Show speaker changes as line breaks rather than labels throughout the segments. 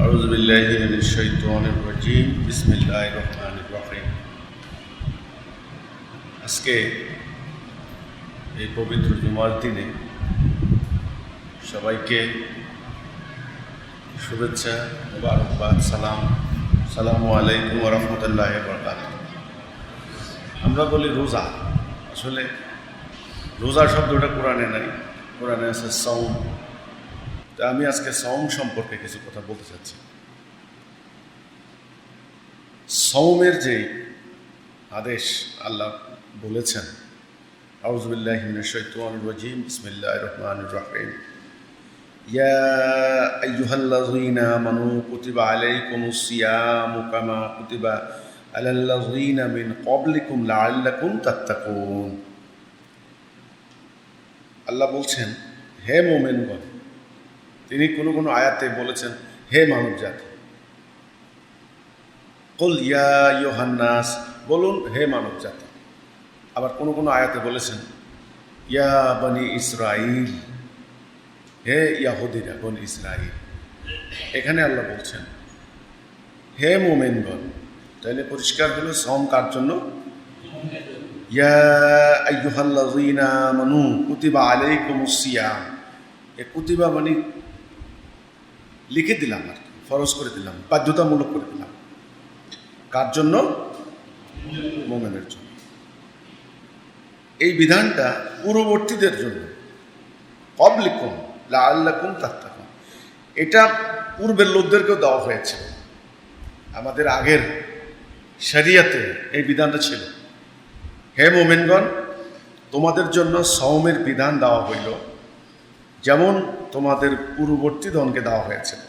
আউযু বিল্লাহি মিনাশ শাইতানির রাজিম। বিসমিল্লাহির রহমানির রহিম। আজকে এই পবিত্র জুমার দিনে সবাইকে শুভেচ্ছা, মুবারকবাদ, সালামু আলাইকুম ওয়া রাহমাতুল্লাহি ওয়া বারাকাতুহু। আমরা বলি রোজা, আসলে রোজা শব্দটা কোরআনে নাই, কোরআনে আছে সাওম। তা আমি আজকে সাওম সম্পর্কে কিছু কথা বলতে চাচ্ছি। সাওমের যে আদেশ আল্লাহ বলেছেন, আউযু বিল্লাহি মিনাশ শাইতানির রাজিম, বিসমিল্লাহির রহমানির রহিম। ইয়া আইয়ুহাল্লাযীনা আমানু কুতিবা আলাইকুমুস সিয়ামু কামা কুতিবা আলাল্লাযীনা মিন ক্বাবলিকুম লাআল্লাকুম তাত্তাকুন। আল্লাহ বলছেন, হে মুমিনগণ। তিনি কোনো কোনো আয়াতে বলেছেন, হে মানব জাতি। কুল ইয়া আইয়ুহান নাস, বলুন হে মানব জাতি। আবার কোনো কোনো আয়াতে বলেছেন, ইয়া বনি ইসরাইল, হে ইয়াহুদিরা, বনি ইসরাইল। এখানে আল্লাহ বলছেন হে মুমিনগণ। তাইলে পরিষ্কার হলো সাওম কার জন্য? ইয়া আইয়ুহাল্লাযীনা আমানু কুতিবা আলাইকুমুস সিয়াম। এ কুতিবা মানে লিখে দিলাম, আর কি ফরজ করে দিলাম, বাধ্যতামূলক করে দিলাম। কার জন্য? মুমিনের জন্য। এই বিধানটা পূর্ববর্তীদের জন্য, ক্বাবলিকুম লাআল্লাকুম তাত্তাকুন। এটা পূর্বের লোকদেরকেও দেওয়া হয়েছে। আমাদের আগের শরিয়াতে এই বিধানটা ছিল, হে মুমিনগণ, তোমাদের জন্য সাওমের বিধান দেওয়া হইল যেমন তোমাদের পূর্ববর্তীগণকে দেওয়া হয়েছিল,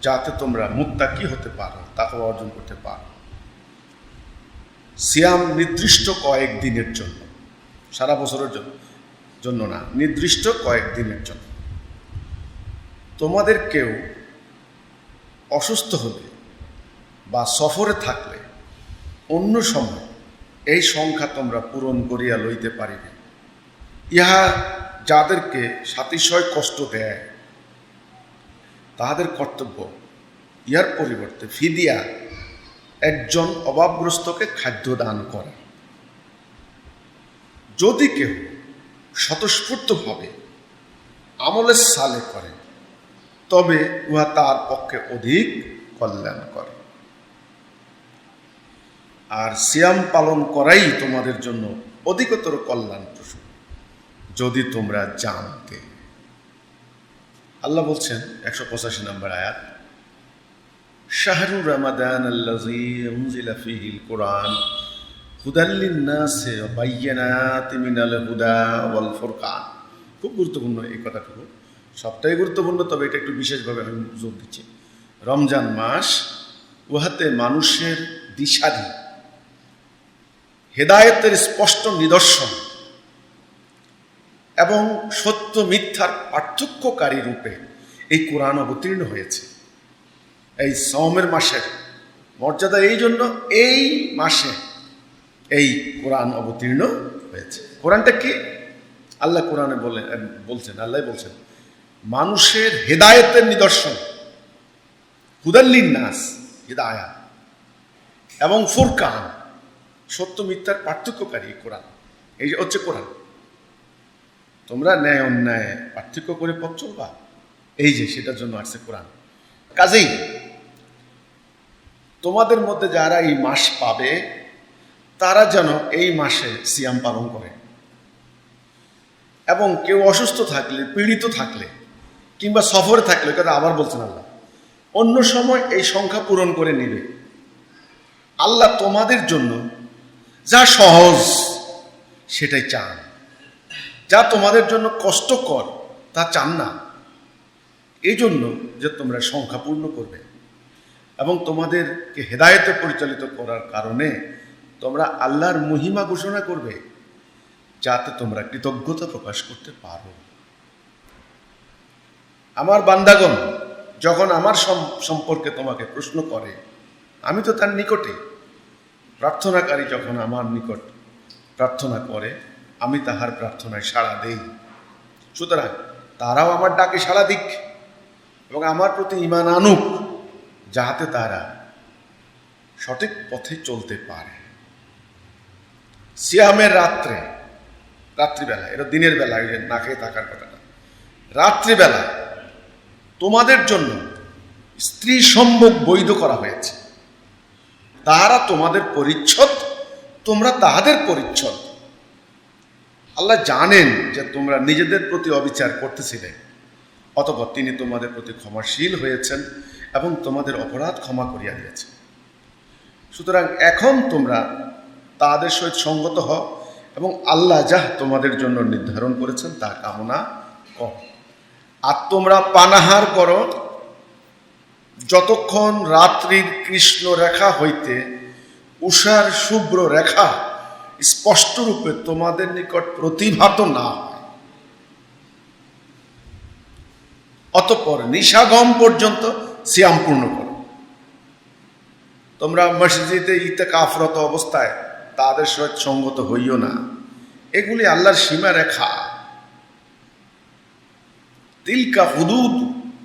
যাতে তোমরা মুত্তাকি হতে পারো, তাকওয়া অর্জন করতে পারো। সিয়াম নির্দিষ্ট কয়েক দিনের জন্য, সারা বছরের জন্য না, নির্দিষ্ট কয়েক দিনের জন্য। তোমাদের কেউ অসুস্থ হলে বা সফরে থাকলে অন্য সময় এই সংখ্যা তোমরা পূরণ করিয়া লইতে পারিবে। ইহা যাদেরকে সাতিশয় কষ্ট দেয় তাহাদের কর্তব্য, ইহার পরিবর্তে ফিদিয়া, একজন অভাবগ্রস্তকে খাদ্য দান করে। যদি কেউ স্বতঃস্ফূর্তভাবে আমলে সালে করে তবে উহা তার পক্ষে অধিক কল্যাণকর। আর সিয়াম পালন করাই তোমাদের জন্য অধিকতর কল্যাণপ্রসূ, যদি তোমরা জানতে। আল্লাহ বলছেন 185 নম্বর আয়াত, শাহরু রমাদান আল্লাযী উনজিলা ফীহিল কুরআন হুদাল লিন-নাসি ওয়া বায়্যিনাতিন মিনাল হুদা ওয়াল ফুরকান। খুব গুরুত্বপূর্ণ এই কথাটুকু, সবটাই গুরুত্বপূর্ণ, তবে এটা একটু বিশেষভাবে আমি জোর দিচ্ছি। রমজান মাস, উহাতে মানুষের দিশারি, হেদায়েতের স্পষ্ট নিদর্শন এবং সত্য মিথ্যার পার্থক্যকারী রূপে এই কোরআন অবতীর্ণ হয়েছে। এই সাওমের মাসের মর্যাদা এই জন্য এই মাসে এই কোরআন অবতীর্ণ হয়েছে। কোরআনটা কি? আল্লাহ কোরআনে বলছেন, আল্লাহ বলছেন মানুষের হেদায়েতের নিদর্শন, হুদাল লিন-নাস, হিদায়াত, এবং ফুরকান, সত্য মিথ্যার পার্থক্যকারী কোরআন। এই হচ্ছে কোরআন। তোমরা ন্যায় অন্যায় পার্থক্য করে পথ চলবা, এই যে সেটার জন্য আসছে কোরআন। কাজেই তোমাদের মধ্যে যারা এই মাস পাবে তারা যেন এই মাসে সিয়াম পালন করে, এবং কেউ অসুস্থ থাকলে, পীড়িত থাকলে, কিংবা সফরে থাকলে, কথা আবার বলছেন আল্লাহ, অন্য সময় এই সংখ্যা পূরণ করে নিবে। আল্লাহ তোমাদের জন্য যা সহজ সেটাই চান, যা তোমাদের জন্য কষ্টকর তা চান না। এই জন্য যে তোমরা সংখ্যা পূর্ণ করবে এবং তোমাদেরকে হেদায়েতে পরিচালিত করার কারণে তোমরা আল্লাহর মহিমা ঘোষণা করবে, যাতে তোমরা কৃতজ্ঞতা প্রকাশ করতে পারো। আমার বান্দাগণ যখন আমার সম্পর্কে তোমাকে প্রশ্ন করে, আমি তো তার নিকটে। প্রার্থনাকারী যখন আমার নিকট প্রার্থনা করে, আমি তাহার প্রার্থনায় সাড়া দেই। সুতরাং তারাও আমার ডাকে সাড়া দিক এবং আমার প্রতি ঈমান আনুক, যাহাতে তারা সঠিক পথে চলতে পারে। সিয়ামের রাত্রিবেলা, এটা দিনের বেলা না খেয়ে থাকার কথা না, রাত্রিবেলা তোমাদের জন্য স্ত্রী সম্ভোগ বৈধ করা হয়েছে। তাহারা তোমাদের পরিচ্ছদ, তোমরা তাহাদের পরিচ্ছদ। আল্লাহ জানেন যে তোমরা নিজেদের প্রতি অবিচার করতেছিলে, অতঃপর তিনি তোমাদের প্রতি ক্ষমাশীল হয়েছেন এবং তোমাদের অপরাধ ক্ষমা করিয়া দিয়েছেন। সুতরাং এখন তোমরা তাদের সহিত সঙ্গত হও এবং আল্লাহ যাহা তোমাদের জন্য নির্ধারণ করেছেন তা কামনা কর। আর তোমরা পানাহার করো যতক্ষণ রাত্রির কৃষ্ণ রেখা হইতে উষার শুভ্র রেখা স্পষ্টরূপে তোমাদের নিকট প্রতিভাত না হয়, অতঃপর নিশাগম পর্যন্ত সিয়াম পূর্ণ করো। তোমরা মসজিদে ইতিকাফরত অবস্থায় তাদের সহিত সঙ্গত হইও না, এগুলি আল্লাহর সীমা রেখা। তিলকা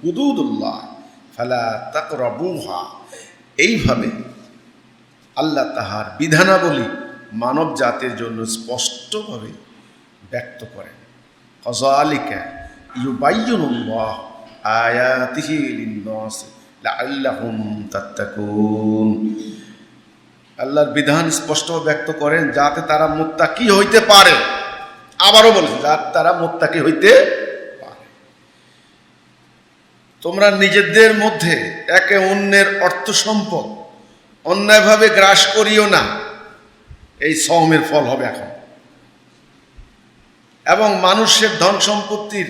হুদুদুল্লাহ ফালা তাকরাবুহা। এইভাবে আল্লাহ তাহার বিধানাবলী মানব জাতির জন্য স্পষ্টভাবে ব্যক্ত করেন। কাযালিকা ইউবায়্যিনুল্লাহ আয়াতিহি লিন-নাস লাআল্লাহুম তাত্তাকুন। আল্লাহর বিধান স্পষ্ট ব্যক্ত করেন যাতে তারা মুত্তাকি হইতে পারে। আবারও বলেছে যাতে তারা মুত্তাকি হইতে পারে। তোমরা নিজেদের মধ্যে একে অন্যের অর্থ সম্পদ অন্যায়ভাবে গ্রাস করিও না, এই সওমের ফল হবে এখন। এবং মানুষের ধন সম্পত্তির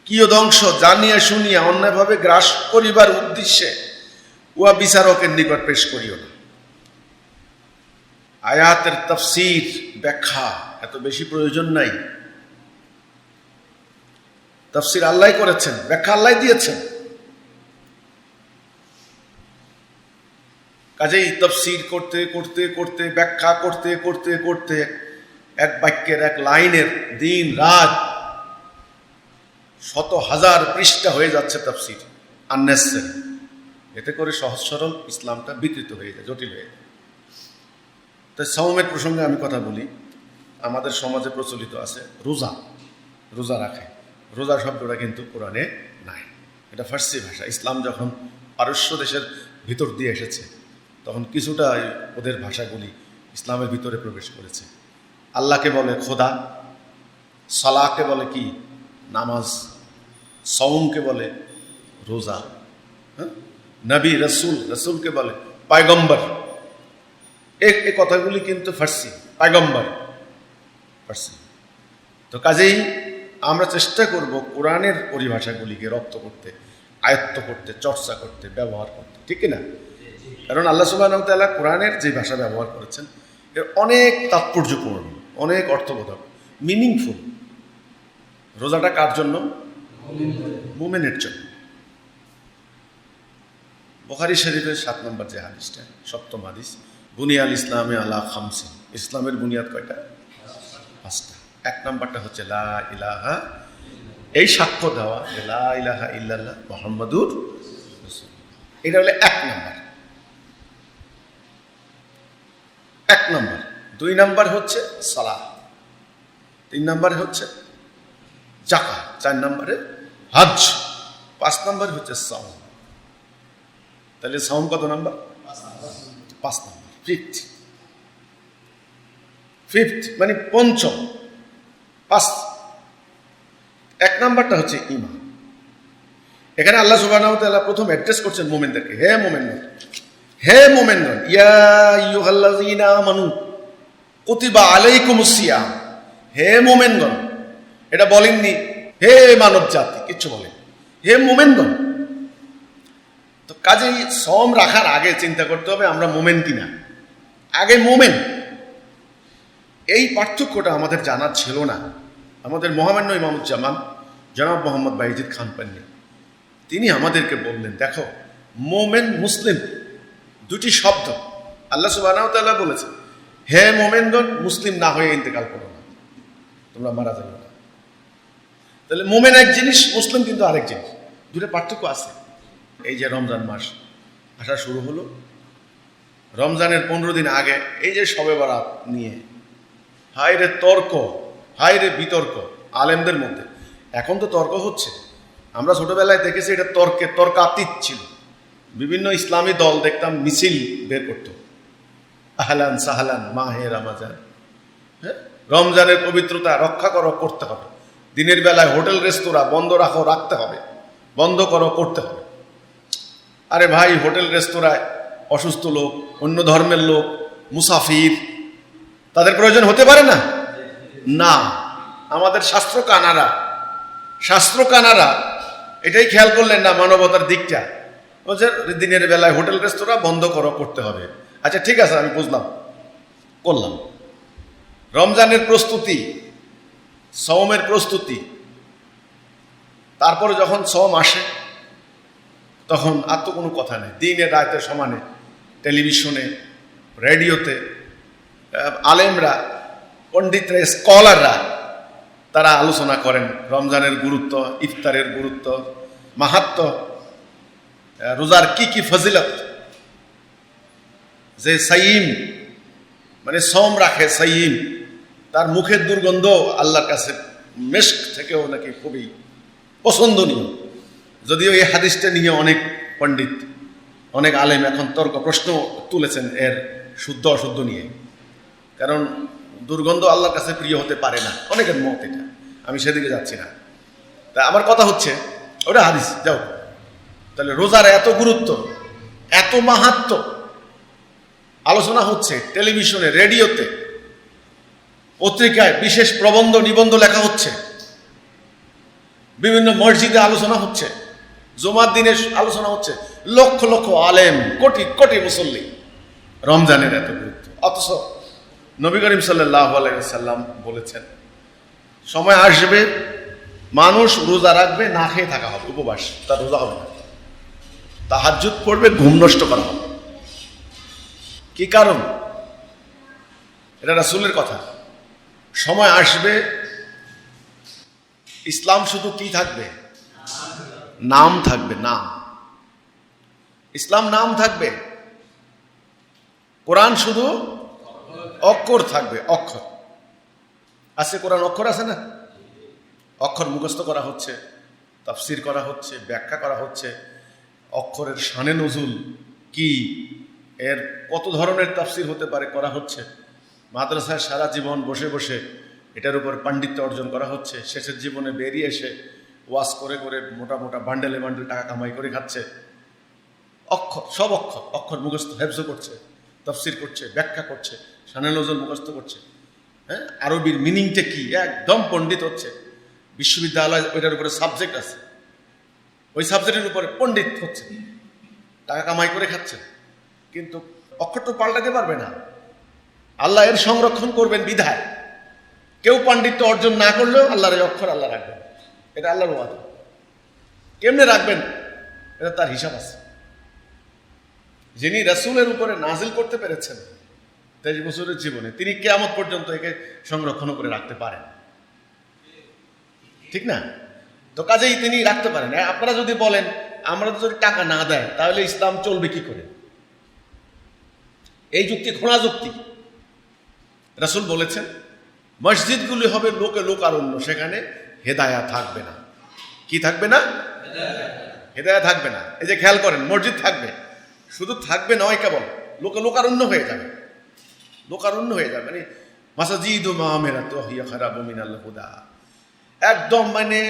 কিয়দংশ জানিয়া শুনিয়া অন্যায়ভাবে গ্রাস করিবার উদ্দেশ্যে উহা বিচারকের নিকট পেশ করিও না। আয়াতের তাফসীর ব্যাখ্যা এত বেশি প্রয়োজন নাই। তাফসীর আল্লাহ করেছেন, ব্যাখ্যা আল্লাহ দিয়েছেন। কাজেই তাফসীর করতে করতে করতে ব্যাখ্যা করতে করতে করতে এক বাক্যের এক লাইনের দিন রাত শত হাজার পৃষ্ঠা হয়ে যাচ্ছে তাফসীর আননেসেসারি। এতে করে সহজ সরল ইসলামটা বিকৃত হয়ে যায়, জটিল হয়ে যায়। তাই সওমের প্রসঙ্গে আমি কথা বলি। আমাদের সমাজে প্রচলিত আছে রোজা রাখে। রোজা শব্দটা কিন্তু কোরআনে নাই, এটা ফার্সি ভাষা। ইসলাম যখন পারস্য দেশের ভিতর দিয়ে এসেছে তখন কিছুটা ওদের ভাষাগুলি ইসলামের ভিতরে প্রবেশ করেছে। আল্লাহকে বলে খোদা, সালাহকে বলে কি নামাজ, সওমকে বলে রোজা, হ্যাঁ, নবী রসুলকে বলে পায়গম্বর। এই কথাগুলি কিন্তু ফার্সি, পায়গম্বর ফার্সি। তো কাজেই আমরা চেষ্টা করব কোরআনের পরিভাষাগুলিকে রপ্ত করতে, আয়ত্ত করতে, চর্চা করতে, ব্যবহার করতে, ঠিক না? কারণ আল্লাহ সুবহানাহু ওয়া তাআলা কোরআনের যে ভাষা ব্যবহার করেছেন এর অনেক তাৎপর্যপূর্ণ, অনেক অর্থবোধক, মিনিংফুল। রোজাটা কার জন্য? মুমিনের জন্য। বুখারী শরীফের 7 নম্বর যে হাদিসটা, 7ম হাদিস, বুনিয়াল ইসলামে আলা খামসিন। ইসলামের বুনিয়াদ কয়টা? 5টা। 1 নম্বরটা হচ্ছে লা ইলাহা, এই সাক্ষ্য দেওয়া যে লা ইলাহা ইল্লাল্লাহ মুহাম্মাদুর রাসূলুল্লাহ। এটা হলো 1 নম্বর। 1 নম্বর। 2 নম্বর হচ্ছে সালাহ, 3 নম্বরে হচ্ছে যাকাত, 4 নম্বরে হজ, 5 নম্বরে হচ্ছে সাওম। তাহলে সাওম কত নম্বর? 5 নম্বর, ফিফথ মানে পঞ্চম, 5। 1 নম্বরটা হচ্ছে ঈমান। এখানে আল্লাহ সুবহানাহু ওয়া তাআলা প্রথম অ্যাড্রেস করছেন মুমিনদেরকে। হে মুমিনগণ, হে মুমিনগণ, ইয়া আইয়ুহাল্লাযীনা আমানু কুতিবা আলাইকুমুস সিয়াম। হে মুমিনগণ, এটা বলেননি হে মানব জাতি, কিচ্ছু বলেন, হে মুমিনগণ। তো কাজেই সওম রাখার আগে চিন্তা করতে হবে আমরা মুমিন কিনা। আগে মুমিন, এই পার্থক্যটা আমাদের জানা ছিল না। আমাদের মহামান্য ইমামুজ্জামান জনাব মোহাম্মদ বাইজিদ খান পান্নি তিনি আমাদেরকে বললেন, দেখো মোমেন মুসলিম দুটি শব্দ আল্লাহ সুবহানাহু ওয়া তাআলা বলেছেন, হে মোমেনগণ মুসলিম না হয়ে ইন্তেকাল করো না, তোমরা মারা যাবে না। তাহলে মোমেন এক জিনিস, মুসলিম কিন্তু আরেক জিনিস। দুটো পার্থক্য আছে। এই যে রমজান মাস আসা শুরু হলো, রমজানের 15 দিন আগে এই যে শবে বরাত নিয়ে হায়রে তর্ক, হায়রে বিতর্ক আলেমদের মধ্যে। এখন তো তর্ক হচ্ছে, আমরা ছোটবেলায় দেখেছি এটা তর্কাতীত ছিল। বিভিন্ন ইসলামী দল দেখতাম মিছিল বের করত, আহলান সাহলান মাহে রমজান, হ্যাঁ, রমজানের পবিত্রতা রক্ষা করতে হবে, দিনের বেলায় হোটেল রেস্তোরাঁ বন্ধ রাখতে হবে, বন্ধ করতে হবে। আরে ভাই, হোটেল রেস্তোরাঁয় অসুস্থ লোক, অন্য ধর্মের লোক, মুসাফির, তাদের প্রয়োজন হতে পারে না? না, আমাদের শাস্ত্রকানারা এটাই খেয়াল করলেন না মানবতার দিকটা। বলছে দিনের বেলায় হোটেল রেস্তোরাঁ বন্ধ করতে হবে। আচ্ছা ঠিক আছে, আমি বুঝলাম, করলাম। রমজানের প্রস্তুতি, সওমের প্রস্তুতি, তারপরে যখন সওম আসে তখন আর তো কোনো কথা নেই। দিনে রাতে সমানে টেলিভিশনে, রেডিওতে আলেমরা, পণ্ডিতরা, স্কলাররা তারা আলোচনা করেন রমজানের গুরুত্ব, ইফতারের গুরুত্ব, মাহাত্ম্য, রোজার কি ফজিলত। যে সাইম মানে সওম রাখে, সাইম, তার মুখের দুর্গন্ধ আল্লাহর কাছে মেশক থেকেও নাকি খুবই পছন্দনীয়। যদিও এই হাদিসটা নিয়ে অনেক পণ্ডিত, অনেক আলেম এখন প্রশ্ন তুলেছেন এর শুদ্ধ অশুদ্ধ নিয়ে, কারণ দুর্গন্ধ আল্লাহর কাছে প্রিয় হতে পারে না, অনেকের মত এটা, আমি সেদিকে যাচ্ছি না। তা আমার কথা হচ্ছে ওটা হাদিস, যাও। তাহলে রোজার এত গুরুত্ব, এত মাহাত্ম্য আলোচনা হচ্ছে টেলিভিশনে, রেডিওতে, পত্রিকায় বিশেষ প্রবন্ধ নিবন্ধ লেখা হচ্ছে, বিভিন্ন মসজিদে আলোচনা হচ্ছে, জুমার দিনে আলোচনা হচ্ছে, লক্ষ লক্ষ আলেম, কোটি কোটি মুসল্লি, রমজানের এত গুরুত্ব। অথচ নবী করিম সাল্লাল্লাহু আলাইহি ওয়াসাল্লাম বলেছেন সময় আসবে মানুষ রোজা রাখবে, না খেয়ে থাকা হবে, উপবাস, তার রোজা হবে না, তাহাজ্জুদ পড়বে, ঘুম নষ্ট করা হবে। কি কারণ? এটা রাসূলের কথা। সময় আসবে ইসলাম শুধু কি থাকবে? নাম থাকবে, নাম। ইসলাম নাম থাকবে, কোরআন শুধু অক্ষর থাকবে, অক্ষর আছে। কোরআন অক্ষর আছে না? অক্ষর মুখস্থ করা হচ্ছে, তাফসির করা হচ্ছে, ব্যাখ্যা করা হচ্ছে, অক্ষরের শানে নজুল কি, এর কত ধরনের তাফসির হতে পারে করা হচ্ছে। মাদ্রাসায় সারা জীবন বসে বসে এটার উপর পাণ্ডিত্য অর্জন করা হচ্ছে, শেষের জীবনে বেরিয়ে এসে ওয়াজ করে করে মোটা মোটা বান্ডেলে বান্ডেল টাকা কামাই করে খাচ্ছে। অক্ষর, সব অক্ষর, অক্ষর মুখস্থ, হেফজ করছে, তাফসির করছে, ব্যাখ্যা করছে, শানে নজুল মুখস্থ করছে, হ্যাঁ, আরবির মিনিংটা কি, একদম পণ্ডিত হচ্ছে। বিশ্ববিদ্যালয় ওইটার উপরে সাবজেক্ট আছে, ওই সাবজেক্টের উপরে পণ্ডিত হচ্ছে, টাকা কামাই করে খাচ্ছে। কিন্তু অক্ষর তো পাল্টাতে পারবে না, আল্লাহ এর সংরক্ষণ করবেন বিধায়। কেউ পাণ্ডিত্য অর্জন না করলেও আল্লাহর এই অক্ষর আল্লাহ রাখবেন, এটা আল্লাহর ওয়াদা। কেমনে রাখবেন এটা তার হিসাব আছে। যিনি রাসূলের উপরে নাজিল করতে পেরেছেন 23 বছরের জীবনে, তিনি কিয়ামত পর্যন্ত একে সংরক্ষণ করে রাখতে পারেন, ঠিক না? তো কাজেই তিনি রাখতে পারেন। আপনারা যদি বলেন আমরা যদি টাকা না দেয় তাহলে ইসলাম চলবে কি করে, এই যুক্তি খোঁড়া যুক্তি। রাসূল বলেছেন মসজিদগুলি হবে লোকে লোকারণ্য, সেখানে হেদায়া থাকবে না। কি থাকবে না? হেদায়া থাকবে না। এই যে খেয়াল করেন, মসজিদ থাকবে, শুধু থাকবে নয়, কেবল লোকে লোকারণ্য হয়ে যাবে, লোকারণ্য হয়ে যাবে। মানে মাসাজিদু মাআমিরাতু হিয়া খারাবু মিনাল হুদা, একদম মানে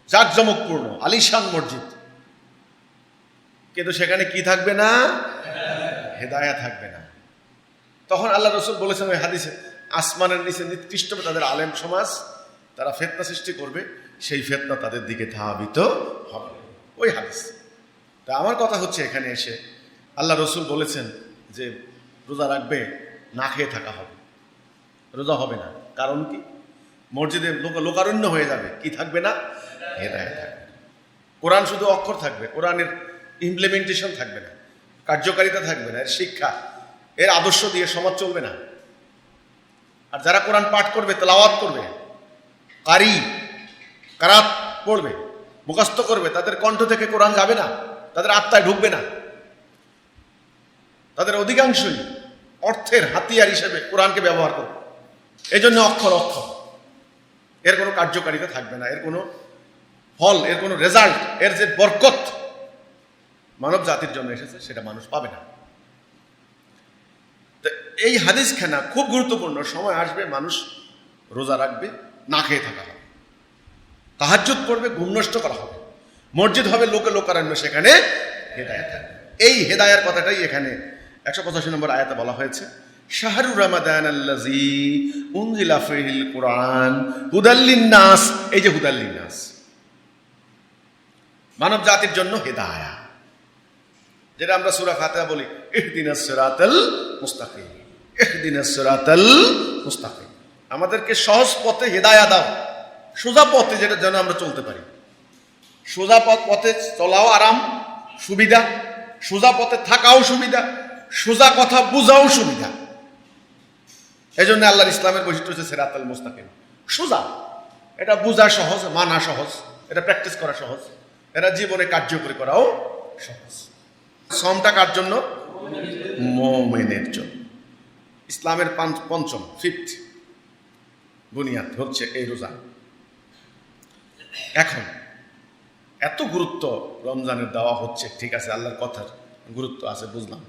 জাঁকজমকপূর্ণ আলিশান মসজিদ, কিন্তু সেখানে কি থাকবে না? হেদায়া থাকবে না। তখন আল্লাহ রাসূল বলেছেন ওই হাদিসে, আসমানের নিচে নিকৃষ্ট তাদের আলেম সমাজ, তারা ফিতনা সৃষ্টি করবে, সেই ফিতনা তাদের দিকে ধাবিত হবে, ওই হাদিস। তা আমার কথা হচ্ছে, এখানে এসে আল্লাহ রাসূল বলেছেন যে রোজা রাখবে, না খেয়ে থাকা হবে, রোজা হবে না। কারণ কি? মসজিদে লোকারণ্য হয়ে যাবে, কি থাকবে না? হেদায়েত থাকবে না। কোরআন শুধু অক্ষর থাকবে, কোরআনের ইমপ্লিমেন্টেশন থাকবে না, কার্যকারিতা থাকবে না, এর শিক্ষা, এর আদর্শ দিয়ে সমাজ চলবে না। আর যারা কোরআন পাঠ করবে, তেলাওয়াত করবে, কারাত পড়বে, মুখস্থ করবে, তাদের কণ্ঠ থেকে কোরআন যাবে না, তাদের আত্মায় ঢুকবে না। তাদের অধিকাংশই অর্থের হাতিয়ার হিসেবে কোরআনকে ব্যবহার করবে। এই জন্য অক্ষর অক্ষর, এর কোনো কার্যকারিতা থাকবে না, এর কোনো ফল, এর কোনো রেজাল্ট, এর যে বরকত মানব জাতির জন্য এসেছে সেটা মানুষ পাবে না। তো এই হাদিসখানা খুব গুরুত্বপূর্ণ। সময় আসবে মানুষ রোজা রাখবে, না খেয়ে থাকা হবে, তাহাজ্জুদ পড়বে, ঘুম নষ্ট করা হবে, মসজিদ হবে লোকে লোকারণ্য, সেখানে হেদায়েত হবে। এই হেদায়ের কথাটাই এখানে 185 নম্বর আয়াতে বলা হয়েছে, শাহরু রমাদান আল্লাযী উনজিলা ফীহিল কুরআন হুদাল লিন্নাস। এই যে হুদাল লিন্নাস, মানব জাতির জন্য হেদায়া, যেটা আমরা সূরা ফাতিহা বলি, ইহদিনাস সিরাতাল মুস্তাকিম, ইহদিনাস সিরাতাল মুস্তাকিম। আমাদেরকে সহজ পথে হেদায়া দাও, সোজা পথে যেটা যেন আমরা চলতে পারি। সোজা পথে চলাও আরাম, সুবিধা, সোজা পথে থাকাও সুবিধা, সোজা কথা বুঝাও সুবিধা। এই জন্য আল্লাহর ইসলামের বৈশিষ্ট্য হচ্ছে সিরাতাল মুস্তাকিম, সোজা। এটা বোঝা সহজ, মানা সহজ, এটা প্র্যাকটিস করা সহজ, এটা জীবনে কার্যকরী করাও সহজ। সমটা কার জন্য? মুমিনের জন্য। ইসলামের পঞ্চম, ফিফথ বুনিয়াদ হচ্ছে এই রোজা। এখন এত গুরুত্ব রমজানের দেওয়া হচ্ছে, ঠিক আছে, আল্লাহর কথার গুরুত্ব আছে, বুঝলাম।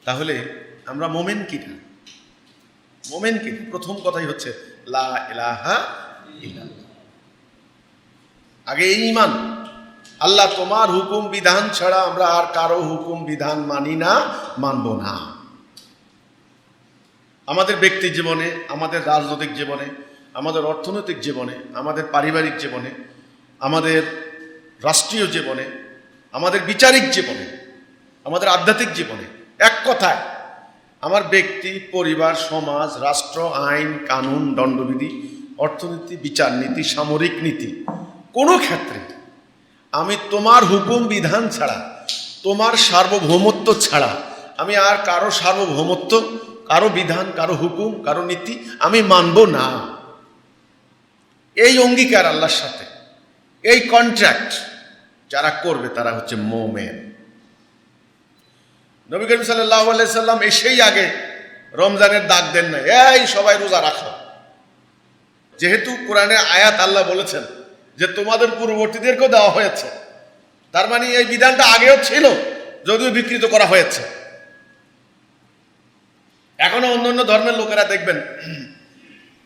তাহলে আমরা মোমেন কিনা? মোমেন কিনা? প্রথম কথাই হচ্ছে লা ইলাহা ইল্লাল্লাহ। আগে এই ঈমান, আল্লাহ তোমার হুকুম বিধান ছাড়া আমরা আর কারো হুকুম বিধান মানি না, মানব না। আমাদের ব্যক্তি জীবনে, আমাদের রাজনৈতিক জীবনে, আমাদের অর্থনৈতিক জীবনে, আমাদের পারিবারিক জীবনে, আমাদের রাষ্ট্রীয় জীবনে, আমাদের বিচারিক জীবনে, আমাদের আধ্যাত্মিক জীবনে, এক কথায় আমার ব্যক্তি, পরিবার, সমাজ, রাষ্ট্র, আইন কানুন, দণ্ডবিধি, অর্থনীতি, বিচার নীতি, সামরিক নীতি, কোনো ক্ষেত্রে আমি তোমার হুকুম বিধান ছাড়া, তোমার সার্বভৌমত্ব ছাড়া আমি আর কারো সার্বভৌমত্ব, কারো বিধান, কারো হুকুম, কারো নীতি আমি মানব না। এই অঙ্গীকার আল্লাহর সাথে, এই কন্ট্রাক্ট যারা করবে তারা হচ্ছে মুমিন। নবী করিম সাল্লাল্লাহু আলাইহি সাল্লাম এসেই আগে রমজানের ডাক দেন না, এই সবাই রোজা রাখো। যেহেতু কোরআনে আয়াত আল্লাহ বলেছেন যে তোমাদের পূর্ববর্তীদেরকেও দেওয়া হয়েছে, তার মানে এই বিধানটা আগেও ছিল, যদিও বিকৃত করা হয়েছে। এখনো অন্যান্য ধর্মের লোকেরা দেখবেন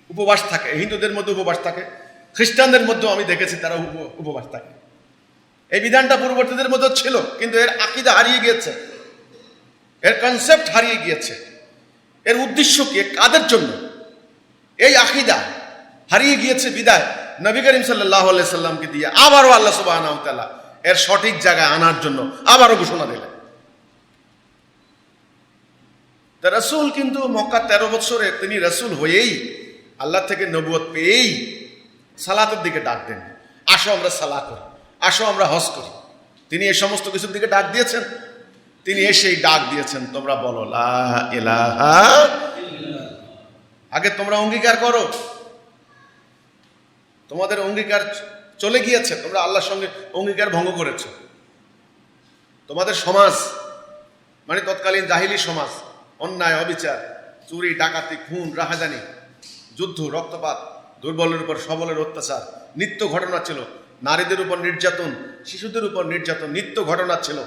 উপবাস থাকে, হিন্দুদের মধ্যে উপবাস থাকে, খ্রিস্টানদের মধ্যেও আমি দেখেছি তারা উপবাস থাকে। এই বিধানটা পূর্ববর্তীদের মধ্যে ছিল, কিন্তু এর আকীদা হারিয়ে গিয়েছে, এর কনসেপ্ট হারিয়ে গিয়েছে। এর উদ্দেশ্য কি, কাদের জন্য? এই আকীদা হারিয়ে গিয়েছে বিদায় নবী করিম সাল্লাল্লাহু আলাইহি সাল্লামকে দিয়ে আবারও আল্লাহ সুবহানাহু ওয়া তাআলা এর সঠিক জায়গায় আনার জন্য আবারও ঘোষণা দিলেন। তা রাসূল কিন্তু মক্কা 13 বছরে তিনি রাসূল হয়েই, আল্লাহ থেকে নবুয়ত পেয়েই সালাতের দিকে ডাক দেন, আসো আমরা সালাত করি, আসো আমরা হজ করি। তিনি এই সমস্ত কিছুর দিকে ডাক দিয়েছেন। তিনি এসেই ডাক দিয়েছেন, তোমরা বলো লা ইলাহা ইল্লাল্লাহ। আগে তোমরা অঙ্গীকার করো, তোমাদের অঙ্গীকার চলে গিয়েছে, তোমরা আল্লাহর সঙ্গে অঙ্গীকার ভঙ্গ করেছো। তোমাদের সমাজ মানে তৎকালীন জাহিলি সমাজ, অন্যায়, অবিচার, চুরি, ডাকাতি, খুন, রাহাজানি, যুদ্ধ, রক্তপাত, দুর্বলের উপর সবলের অত্যাচার নিত্য ঘটনা ছিল। নারীদের উপর নির্যাতন, শিশুদের উপর নির্যাতন নিত্য ঘটনা ছিল।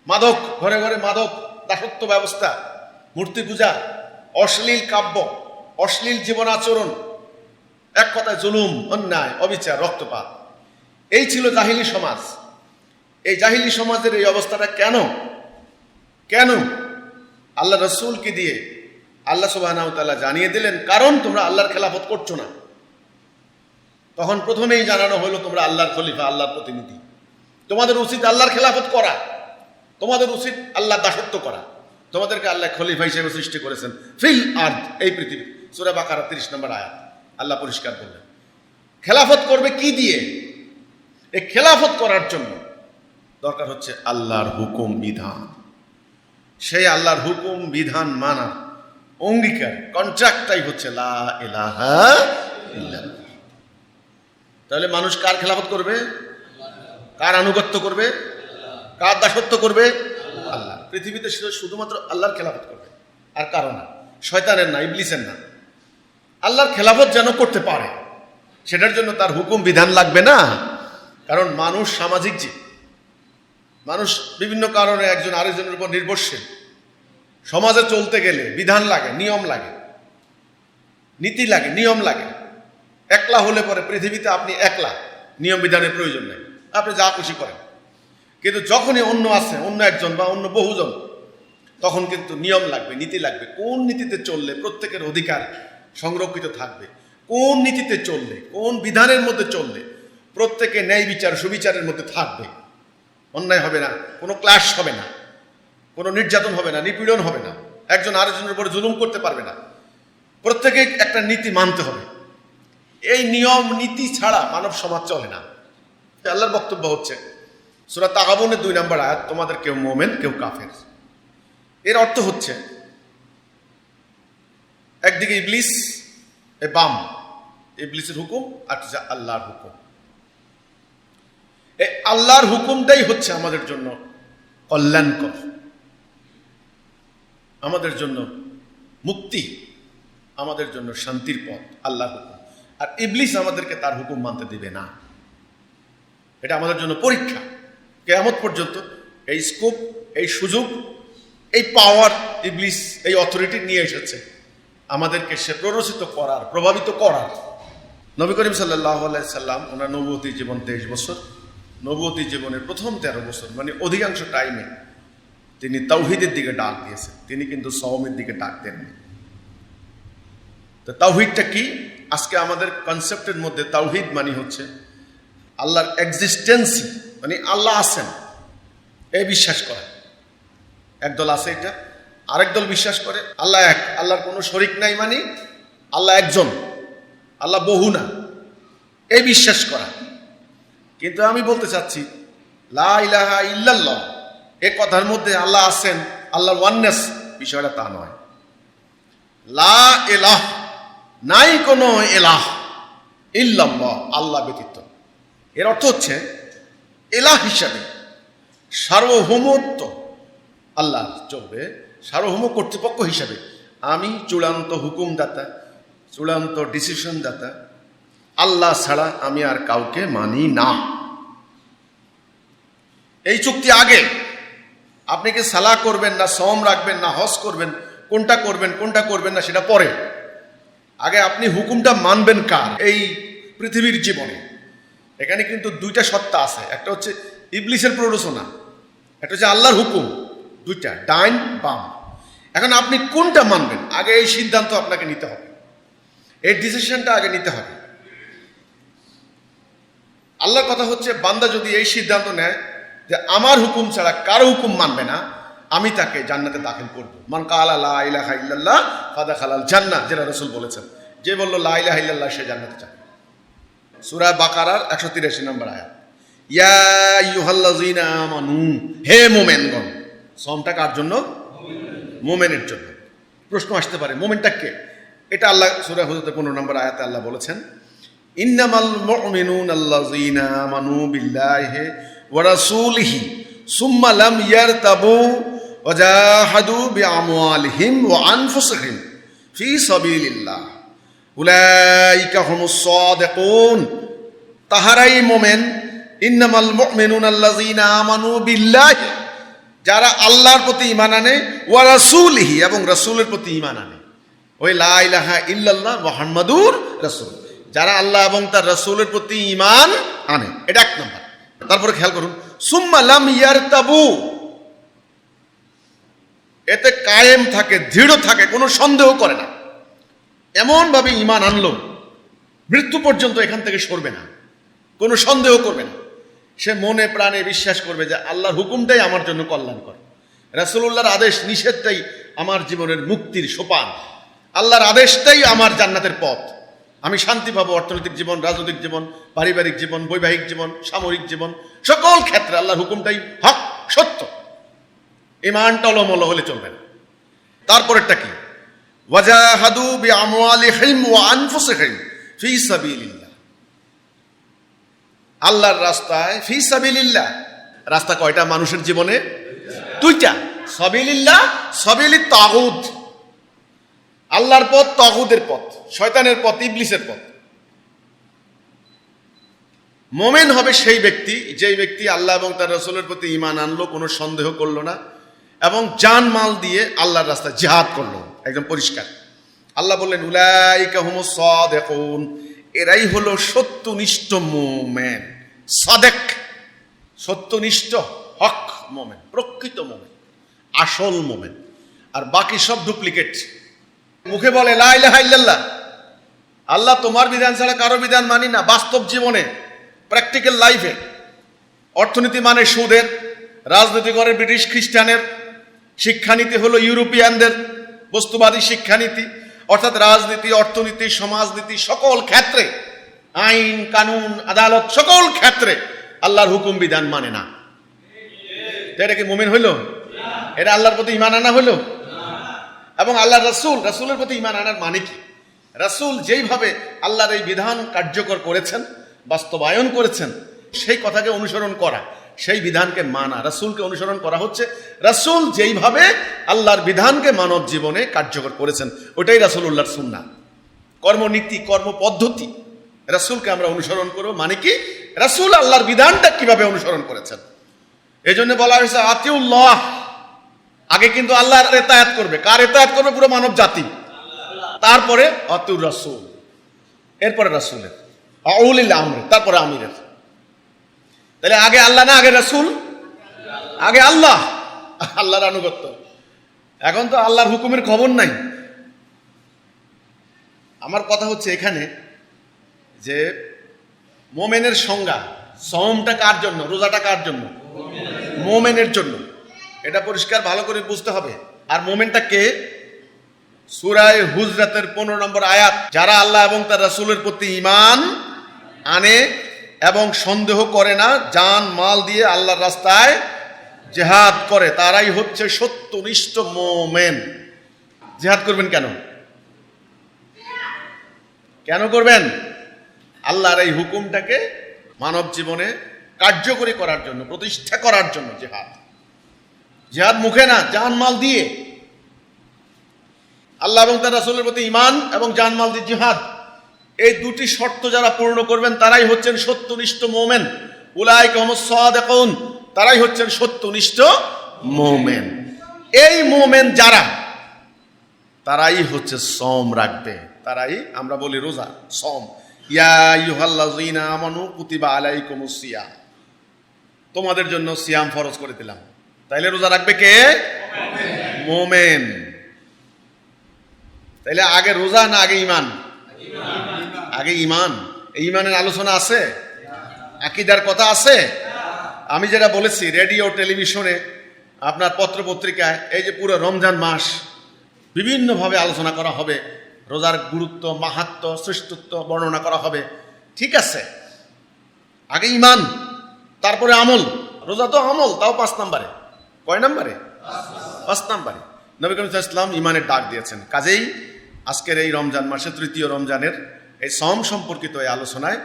মাদক, ঘরে ঘরে মাদক, দাসত্ব ব্যবস্থা, মূর্তি পূজা, অশ্লীল কাব্য, অশ্লীল জীবন আচরণ, এক কথায় জুলুম, অন্যায়, অবিচার, রক্তপাত, এই ছিল জাহিলি সমাজ। এই জাহিলি সমাজের এই অবস্থাটা কেন? কেন? আল্লাহ রসুলকে দিয়ে আল্লাহ সুবহানাহু ওয়া তাআলা জানিয়ে দিলেন, কারণ তোমরা আল্লাহর খেলাফত করছো না। তখন প্রথমেই জানানো হলো তোমরা আল্লাহর খলিফা, আল্লাহর প্রতিনিধি, তোমাদের উচিত আল্লাহর খেলাফত করা, তোমাদের উচিত আল্লাহ দাসত্ব করা। তোমাদেরকে আল্লাহ খলিফা হিসেবে সৃষ্টি করেছেন ফিল আরদ, এই পৃথিবী। সূরা বাকারা 30 নম্বর আয়াত আল্লাহ পরিষ্কার করলেন। খেলাফত করবে কি দিয়ে? এই খেলাফত করার জন্য দরকার হচ্ছে আল্লাহর হুকুম বিধান। সেই আল্লাহর হুকুম বিধান মানা, অঙ্গীকার, কন্ট্রাক্টটাই হচ্ছে লা ইলাহা ইল্লাল্লাহ। তাহলে মানুষ কার খেলাফত করবে? কার আনুগত্য করবে? কার দাসত্ব করবে? আল্লাহ। পৃথিবীতে শুধুমাত্র আল্লাহর খেলাফত করবে, আর কারো না, শয়তানের না, ইবলিসের না। আল্লাহর খেলাফত যেন করতে পারে, সেটার জন্য তার হুকুম বিধান লাগবে না। কারণ মানুষ সামাজিক জীব, মানুষ বিভিন্ন কারণে একজন আরেকজনের উপর নির্ভরশীল। সমাজে চলতে গেলে বিধান লাগে, নিয়ম লাগে, নীতি লাগে, নিয়ম লাগে। একলা হলে পরে পৃথিবীতে আপনি একলা, নিয়ম বিধানের প্রয়োজন নেই, আপনি যা খুশি করেন। কিন্তু যখনই অন্য আছে, অন্য একজন বা অন্য বহুজন, তখন কিন্তু নিয়ম লাগবে, নীতি লাগবে। কোন নীতিতে চললে প্রত্যেকের অধিকার সংরক্ষিত থাকবে, কোন নীতিতে চললে, কোন বিধানের মধ্যে চললে প্রত্যেকে ন্যায় বিচার সুবিচারের মধ্যে থাকবে, অন্যায় হবে না, কোনো ক্লাশ হবে না, কোনো নির্যাতন হবে না, নিপীড়ন হবে না, একজন আরেকজনের উপর জুলুম করতে পারবে না। প্রত্যেকে একটা নীতি মানতে হবে। এই নিয়ম নীতি ছাড়া মানব সমাজ চলে না। আল্লাহর বক্তব্য হচ্ছে সূরা তাগাবুনের 2 নম্বর আয়াত, তোমাদের কেউ মুমিন কেউ কাফের। এর অর্থ হচ্ছে একদিকে ইবলিস, বাম, ইবলিসের হুকুম, আর আল্লাহর হুকুম। এই আল্লাহর হুকুমটাই হচ্ছে আমাদের জন্য কল্যাণকর, আমাদের জন্য মুক্তি, আমাদের জন্য শান্তির পথ, আল্লাহর হুকুম। আর ইবলিস আমাদেরকে তার হুকুম মানতে দিবে না। এটা আমাদের জন্য পরীক্ষা। কিয়ামত পর্যন্ত এই স্কোপ, এই সুযোগ, এই পাওয়ার ইবলিস, এই অথরিটি নিয়ে এসেছে আমাদেরকে সে প্ররোচিত করার, প্রভাবিত করার। নবী করিম সাল্লাল্লাহু আলাইহি সাল্লাম ওনার নবুয়তী জীবন 23 বছর, নবুয়তী জীবনের প্রথম 13 বছর, মানে অধিকাংশ টাইমে তিনি তাওহীদের দিকে ডাক দিয়েছেন, তিনি কিন্তু সওমের দিকে ডাক দেননি। তো তাওহীদটা কি? আজকে আমাদের কনসেপ্টের মধ্যে তাওহীদ মানে হচ্ছে আল্লাহর এক্সিস্টেন্সি, মানে আল্লাহ আছেন এই বিশ্বাস করা। একদল আছে এটা, আরেক দল বিশ্বাস করে আল্লাহ এক, আল্লাহর কোনো শরিক নাই, মানে আল্লাহ একজন, আল্লাহ বহু না, এই বিশ্বাস করা। কিন্তু আমি বলতে চাচ্ছি লা ইলাহা ইল্লাল্লাহ, এ কথার মধ্যে আল্লাহ আছেন, আল্লাহর ওয়াননেস, বিষয়টা তা নয়। লা ইলাহ, নাই কোনো ইলাহ, ইল্লাল্লাহ, আল্লাহ ব্যতীত। এর অর্থ হচ্ছে ইলাহ হিসাবে সার্বভৌমত্ব আল্লাহ চলবে, সার্বভৌম কর্তৃপক্ষ হিসাবে আমি চূড়ান্ত হুকুমদাতা, চূড়ান্ত ডিসিশন দাতা, আল্লাহ ছাড়া আমি আর কাউকে মানি না। এই চুক্তি আগে। আপনি কি সালাহ করবেন না সওম রাখবেন না হজ করবেন, কোনটা করবেন কোনটা করবেন না সেটা পরে। আগে আপনি হুকুমটা মানবেন কার? এই পৃথিবীর জীবনে এখানে কিন্তু 2টা সত্তা আছে, একটা হচ্ছে ইবলিসের প্ররোচনা, একটা হচ্ছে আল্লাহর হুকুম, 2টা, ডাইন বাম। এখন আপনি কোনটা মানবেন, আগে এই সিদ্ধান্ত আপনাকে নিতে হবে, এই ডিসিশনটা আগে নিতে হবে। আল্লাহর কথা হচ্ছে বান্দা যদি এই সিদ্ধান্ত নেয় যে আমার হুকুম ছাড়া কারো হুকুম মানবে না, আমি তাকে জান্নাতে দাখিল করব। মান কালা লা ইলাহা ইল্লাল্লাহ ফাদাখালাল জান্নাহ, যেটা রাসূল বলেছেন, যে বলল লা ইলাহা ইল্লাল্লাহ সে জান্নাতে যাবে। সূরা বাকারার 183 নম্বর আয়াত, ইয়া আইয়ুহাল্লাযীনা আমানু, হে মুমিনগণ। সওমটা কার জন্য? মুমিনের জন্য। প্রশ্ন আসতে পারে মুমিনটা কে? এটা আল্লাহ সূরা হুজুরের 15 নম্বর আয়াতে আল্লাহ বলেছেন, ইন্নামাল মুমিনুনা আল্লাযীনা আমানু বিল্লাহি ওয়া রাসূলিহি সুম্মা লাম ইয়ারতাবু ওয়া জাহাদু বিআমওয়ালিহিম ওয়া আনফুসিহিম ফি সাবিলিল্লাহ উলাইকা হুমুস সাদিকুন। তাহারাই মুমিন। ইন্নামাল মুমিনুনা আল্লাযীনা আমানু বিল্লাহি, যারা আল্লাহর প্রতি ঈমান আনে, ওয়া রাসূলিহি, এবং রাসূলের প্রতি ঈমান আনে। ওই লা ইলাহা ইল্লাল্লাহ মুহাম্মাদুর রাসূল, যারা আল্লাহ এবং তার রাসূলের প্রতি ঈমান আনে, এটা 1 নম্বর। তারপরে খেয়াল করুন, সুম্মা লাম ইয়ারতাবু, এতে কায়েম থাকে, দৃঢ় থাকে, কোনো সন্দেহ করে না। এমন ভাবে ঈমান আনলো মৃত্যু পর্যন্ত এখান থেকে সরবে না, কোনো সন্দেহ করবে না। সে মনে প্রাণে বিশ্বাস করবে যে আল্লাহর হুকুমটাই আমার জন্য কল্যাণকর, রাসূলুল্লাহর আদেশ নিষেধটাই আমার জীবনের মুক্তির সোপান, আল্লাহর আদেশটাই আমার জান্নাতের পথ। আমি শান্তি পাবো অর্থনৈতিক জীবন, রাজনৈতিক জীবন, পারিবারিক জীবন, বৈবাহিক জীবন, সামরিক জীবন, সকল ক্ষেত্রে আল্লাহর হুকুমটাই হক, সত্য। ঈমান টলমল হলে চলবে না। তারপরেরটা কি? ওয়াজাহাদু বিআমওয়ালিহিম ওয়া আনফুসিহিম ফি সাবিলিল্লাহ। আল্লাহর রাস্তায়, ফি সাবিলিল্লাহ। রাস্তা কয়টা মানুষের জীবনে? দুইটা। সাবিলিল্লাহ, সাবিলিত তাগুত। আল্লাহর পথ, তাগুতের পথ, শয়তানের পথ, ইবলিসের পথ। মুমিন হবে সেই ব্যক্তি, যেই ব্যক্তি আল্লাহ এবং তার রাসূলের প্রতি ঈমান আনলো, কোনো সন্দেহ করলো না, এবং জান মাল দিয়ে আল্লাহর রাস্তায় জিহাদ করলো একদম পরিষ্কার। আল্লাহ বললেন উলাইকা হুমুস সাদিকুন, এরাই হলো সত্যনিষ্ঠ মুমিন। সাদেক, সত্যনিষ্ঠ, হক মুমিন, প্রকৃত মুমিন, আসল মুমিন। আর বাকি সব ডুপ্লিকেট। মুখে বলে লা ইলাহা ইল্লাল্লাহ, আল্লাহ তোমার বিধান ছাড়া কারো বিধান মানি না। বাস্তব জীবনে, প্র্যাকটিক্যাল লাইফে অর্থনীতি মানে সুদের, রাজনীতি করে ব্রিটিশ খ্রিস্টানের, শিক্ষানীতি হলো ইউরোপিয়ানদের বস্তুবাদী শিক্ষানীতি। অর্থাৎ রাজনীতি, অর্থনীতি, সমাজনীতি, সকল ক্ষেত্রে, আইন কানুন আদালত, সকল ক্ষেত্রে আল্লাহর হুকুম বিধান মানে না। এটা কি মুমিন হইল? এটা আল্লাহর প্রতি ঈমান আনা হইল? এবং আল্লাহ রাসূলের প্রতি ঈমান আনার মানে কি? রাসূল যেইভাবে আল্লাহর এই বিধান কার্যকর করেছেন, বাস্তবায়ন করেছেন, সেই কথাকে অনুসরণ করা, সেই বিধানকে মানা। রাসূলকে অনুসরণ করা হচ্ছে রাসূল যেইভাবে আল্লাহর বিধানকে মানব জীবনে কার্যকর করেছেন, ওটাই রাসূলুল্লাহর সুন্নাহ। কর্মনীতি, কর্মপদ্ধতি, রাসূলকে আমরা অনুসরণ করব। মানে কি? রাসূল আল্লাহর বিধানটা কিভাবে অনুসরণ করেছেন। এই জন্য বলা হয়েছে আতিউল্লাহ। আগে কিন্তু আল্লাহর ইতাআত করবে। কার ইতাআত করবে? পুরো মানব জাতি। তারপরে আতিউর রাসূল, এরপরে রাসূলের, আউলিল আমর, তারপরে আমিরের। তাহলে আগে আল্লাহ না আগে রাসূল? আগে আল্লাহ, আল্লাহর আনুগত্য। এখন তো আল্লাহর হুকুমের খবর নাই। আমার কথা হচ্ছে এখানে যে মোমেনের সংজ্ঞা, সওমটা কার জন্য, রোজাটা কার জন্য? মোমেনের জন্য। এটা পরিষ্কার ভালো করে বুঝতে হবে। আর মোমেনটা কে? সূরা হুজরাতের 15 নম্বর আয়াত, যারা আল্লাহ এবং তার রাসূলের প্রতি ঈমান আনে এবং সন্দেহ করে না, জান মাল দিয়ে আল্লাহর রাস্তায় জিহাদ করে, তারাই হচ্ছে সত্যনিষ্ঠ মুমিন। জিহাদ করবেন কেন? কেন করবেন? আল্লাহর এই হুকুমটাকে মানব জীবনে কার্যকরী করার জন্য, প্রতিষ্ঠা করার জন্য জিহাদ। জিহাদ মুখে না, জান মাল দিয়ে। আল্লাহ এবং তার রাসূলের প্রতি ঈমান এবং জান মাল দিয়ে জিহাদ, এই দুটি শর্ত যারা পূর্ণ করবেন তারাই হচ্ছেন সত্যনিষ্ঠ মুমিন। উলাইকা হুমুস সাদিকুন, তারাই হচ্ছেন সত্যনিষ্ঠ মুমিন। এই মুমিন যারা, তারাই হচ্ছে সওম রাখবে, তারাই আমরা বলি রোজা, সওম। ইয়া আইয়ুহাল্লাযীনা আমানু কুতিবা আলাইকুমুস সিয়াম, তোমাদের জন্য সিয়াম ফরজ করে দিলাম। তাইলে রোজা রাখবে কে? মুমিন। তাইলে আগে রোজা না আগে ঈমান? আগে ঈমান। এই ঈমানের আলোচনা আছে, আকীদার কথা আছে। আমি যেটা বলেছি রেডিও, টেলিভিশনে, আপনার পত্র পত্রিকায়, এই যে পুরো রমজান মাস বিভিন্নভাবে আলোচনা করা হবে, রোজার গুরুত্ব, মাহাত্ম্য, শ্রেষ্ঠত্ব বর্ণনা করা হবে। ঠিক আছে, আগে ঈমান, তারপরে আমল। রোজা তো আমল, তাও 5 নম্বরে। কয় নম্বরে? 5 নম্বরে। নবী করিম সাল্লাল্লাহু আলাইহি ওয়াসাল্লাম ঈমানের ডাক দিয়েছেন। কাজেই আজকের এই রমজান মাসে, তৃতীয় রমজানের এই সওম সম্পর্কিত এই আলোচনায়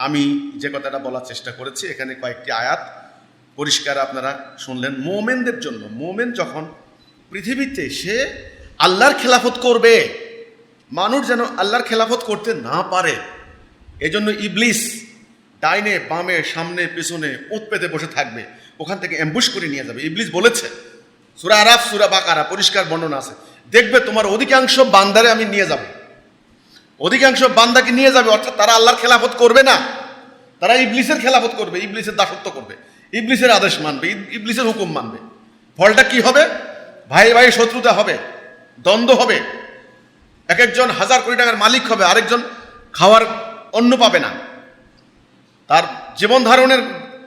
আমি যে কথাটা বলার চেষ্টা করেছি, এখানে কয়েকটি আয়াত পরিষ্কার আপনারা শুনলেন। মুমিনদের জন্য, মুমিন যখন পৃথিবীতে সে আল্লাহর খেলাফত করবে, মানুষ যেন আল্লাহর খেলাফত করতে না পারে, এজন্য ইবলিস ডাইনে বামে সামনে পেছনে উৎ পেতে বসে থাকবে, ওখান থেকে অ্যাম্বুশ করে নিয়ে যাবে। ইবলিস বলেছে, সূরা আরাফ, সূরা বাকারা পরিষ্কার বর্ণনা আছে, দেখবে তোমার অধিকাংশ বান্দারে আমি নিয়ে যাব, অধিকাংশ বান্দাকে নিয়ে যাবে। অর্থাৎ তারা আল্লাহর খেলাফত করবে না, তারা ইবলিসের খেলাফত করবে, ইবলিসের দাসত্ব করবে, ইবলিসের আদেশ মানবে, ইবলিসের হুকুম মানবে। ফলটা কি হবে? ভাই ভাই শত্রুতা হবে, দ্বন্দ্ব হবে। এক একজন 1000 কোটি টাকার মালিক হবে, আরেকজন খাওয়ার অন্ন পাবে না, তার জীবন ধারণের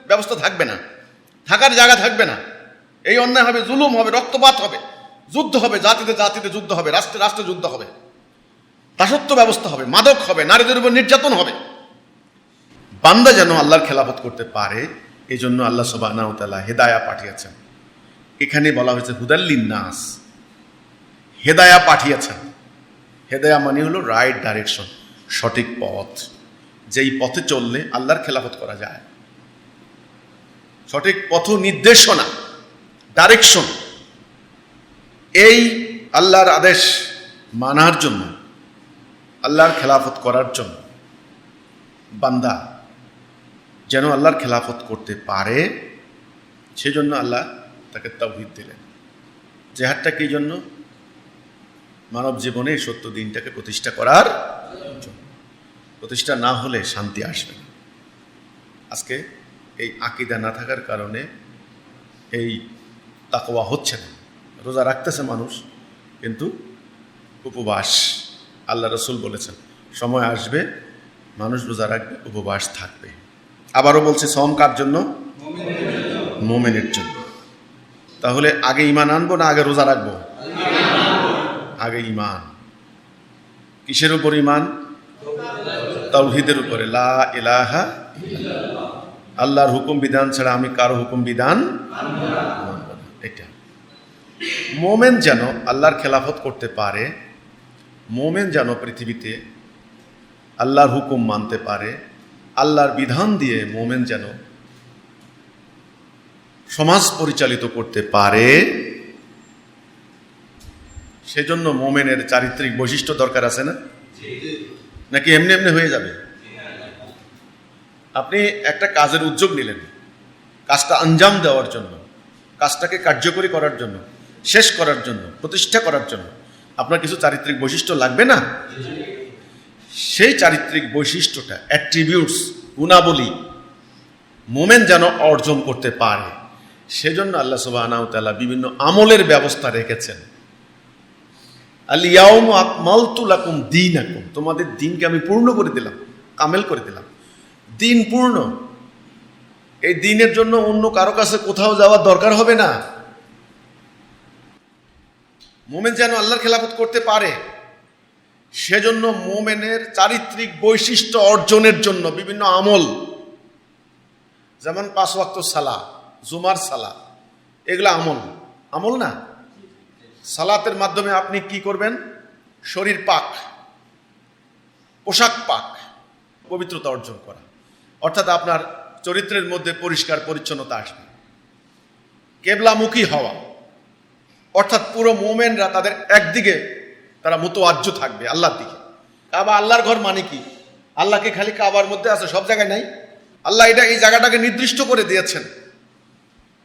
ব্যবস্থা থাকবে না, থাকার জায়গা থাকবে না। এই অন্যায় হবে, জুলুম হবে, রক্তপাত হবে, যুদ্ধ হবে, জাতিতে জাতিতে যুদ্ধ হবে, রাষ্ট্রে রাষ্ট্রে যুদ্ধ হবে, দাসত্ব ব্যবস্থা হবে, মাদক হবে, নারীদের উপর নির্যাতন হবে। বান্দা যেন আল্লাহর খেলাফত করতে পারে, এই জন্য আল্লাহ সুবহানাহু ওয়া তাআলা হেদায়া পাঠিয়েছেন। এখানে বলা হয়েছে হুদাল লিন্নাস, হেদায়া পাঠিয়েছেন। হেদায়া মানে হলো রাইট ডাইরেকশন, সঠিক পথ, যেই পথে চললে আল্লাহর খেলাফত করা যায়। সঠিক পথ নির্দেশনা, ডাইরেকশন, এই আল্লাহর আদেশ মানার জন্য, আল্লাহর খেলাফত করার জন্য বান্দা যেন আল্লাহর খেলাফত করতে পারে, সেজন্য আল্লাহ তাকে তাওহীদ দিলেন। জিহাদটা কি জন্য? মানব জীবনে সত্য দিনটাকে প্রতিষ্ঠা করার জন্য। প্রতিষ্ঠা না হলে শান্তি আসবে না। আজকে এই আকীদা না থাকার কারণে এই তাকওয়া হচ্ছে না। রোজা রাখতেছে মানুষ, কিন্তু উপবাস। আল্লাহ রসুল বলেছেন সময় আসবে মানুষ রোজা রাখবে, উপবাস থাকবে। আবারও বলছে সওম কার জন্য? মুমিনের জন্য। তাহলে আগে ঈমান আনবো না আগে রোজা রাখবো? আগে ঈমান। কিসের উপর ঈমান? তাওহীদের উপরে। লা ইলাহা ইল্লাল্লাহ, আল্লাহর হুকুম বিধান ছাড়া আমি কারো হুকুম বিধান মানব না। এটা মোমেন যেন আল্লাহর খেলাফত করতে পারে, মোমেন যেন পৃথিবীতে আল্লাহর হুকুম মানতে পারে, আল্লাহর বিধান দিয়ে মোমেন যেন সমাজ পরিচালিত করতে পারে, সেজন্য মোমেনের চারিত্রিক বৈশিষ্ট্য দরকার আছে না? নাকি এমনি এমনি হয়ে যাবে? আপনি একটা কাজের উদ্যোগ নিলেন, কাজটা আঞ্জাম দেওয়ার জন্য, কাজটাকে কার্যকরী করার জন্য, শেষ করার জন্য, প্রতিষ্ঠা করার জন্য আপনার কিছু চারিত্রিক বৈশিষ্ট্য লাগবে না? সেই চারিত্রিক বৈশিষ্ট্যটা, অ্যাট্রিবিউটস, গুণাবলী মোমেন যেন অর্জন করতে পারে, সেজন্য আল্লাহ সুবহানাহু ওয়া তাআলা বিভিন্ন আমলের ব্যবস্থা রেখেছেন। আল ইয়াউমা আকমালতু লাকুম দীনাকুম, তোমাদের দিনকে আমি পূর্ণ করে দিলাম, কামেল করে দিলাম। দিন পূর্ণ। এই দিনের জন্য অন্য কারো কাছে কোথাও যাওয়ার দরকার হবে না। মোমেন যেন আল্লাহর খেলাফত করতে পারে, সেজন্য মোমেনের চারিত্রিক বৈশিষ্ট্য অর্জনের জন্য বিভিন্ন আমল, যেমন 5 ওয়াক্ত সালাত, জুমার সালাত, এগুলো আমল। আমল না? সালাতের মাধ্যমে আপনি কি করবেন? শরীর পাক, পোশাক পাক, পবিত্রতা অর্জন করা, অর্থাৎ আপনার চরিত্রের মধ্যে পরিষ্কার পরিচ্ছন্নতা আসবে। কেবলামুখী হওয়া, অর্থাৎ পুরো মোমেনরা তাদের একদিকে তারা মুতওয়াজ্জ থাকবে, আল্লাহর দিকে। কাবা আল্লাহর ঘর মানে কি? আল্লাহকে খালি কাবার মধ্যে আছে, সব জায়গায় নাই। আল্লাহ এই জায়গাটাকে নির্দিষ্ট করে দিয়েছেন,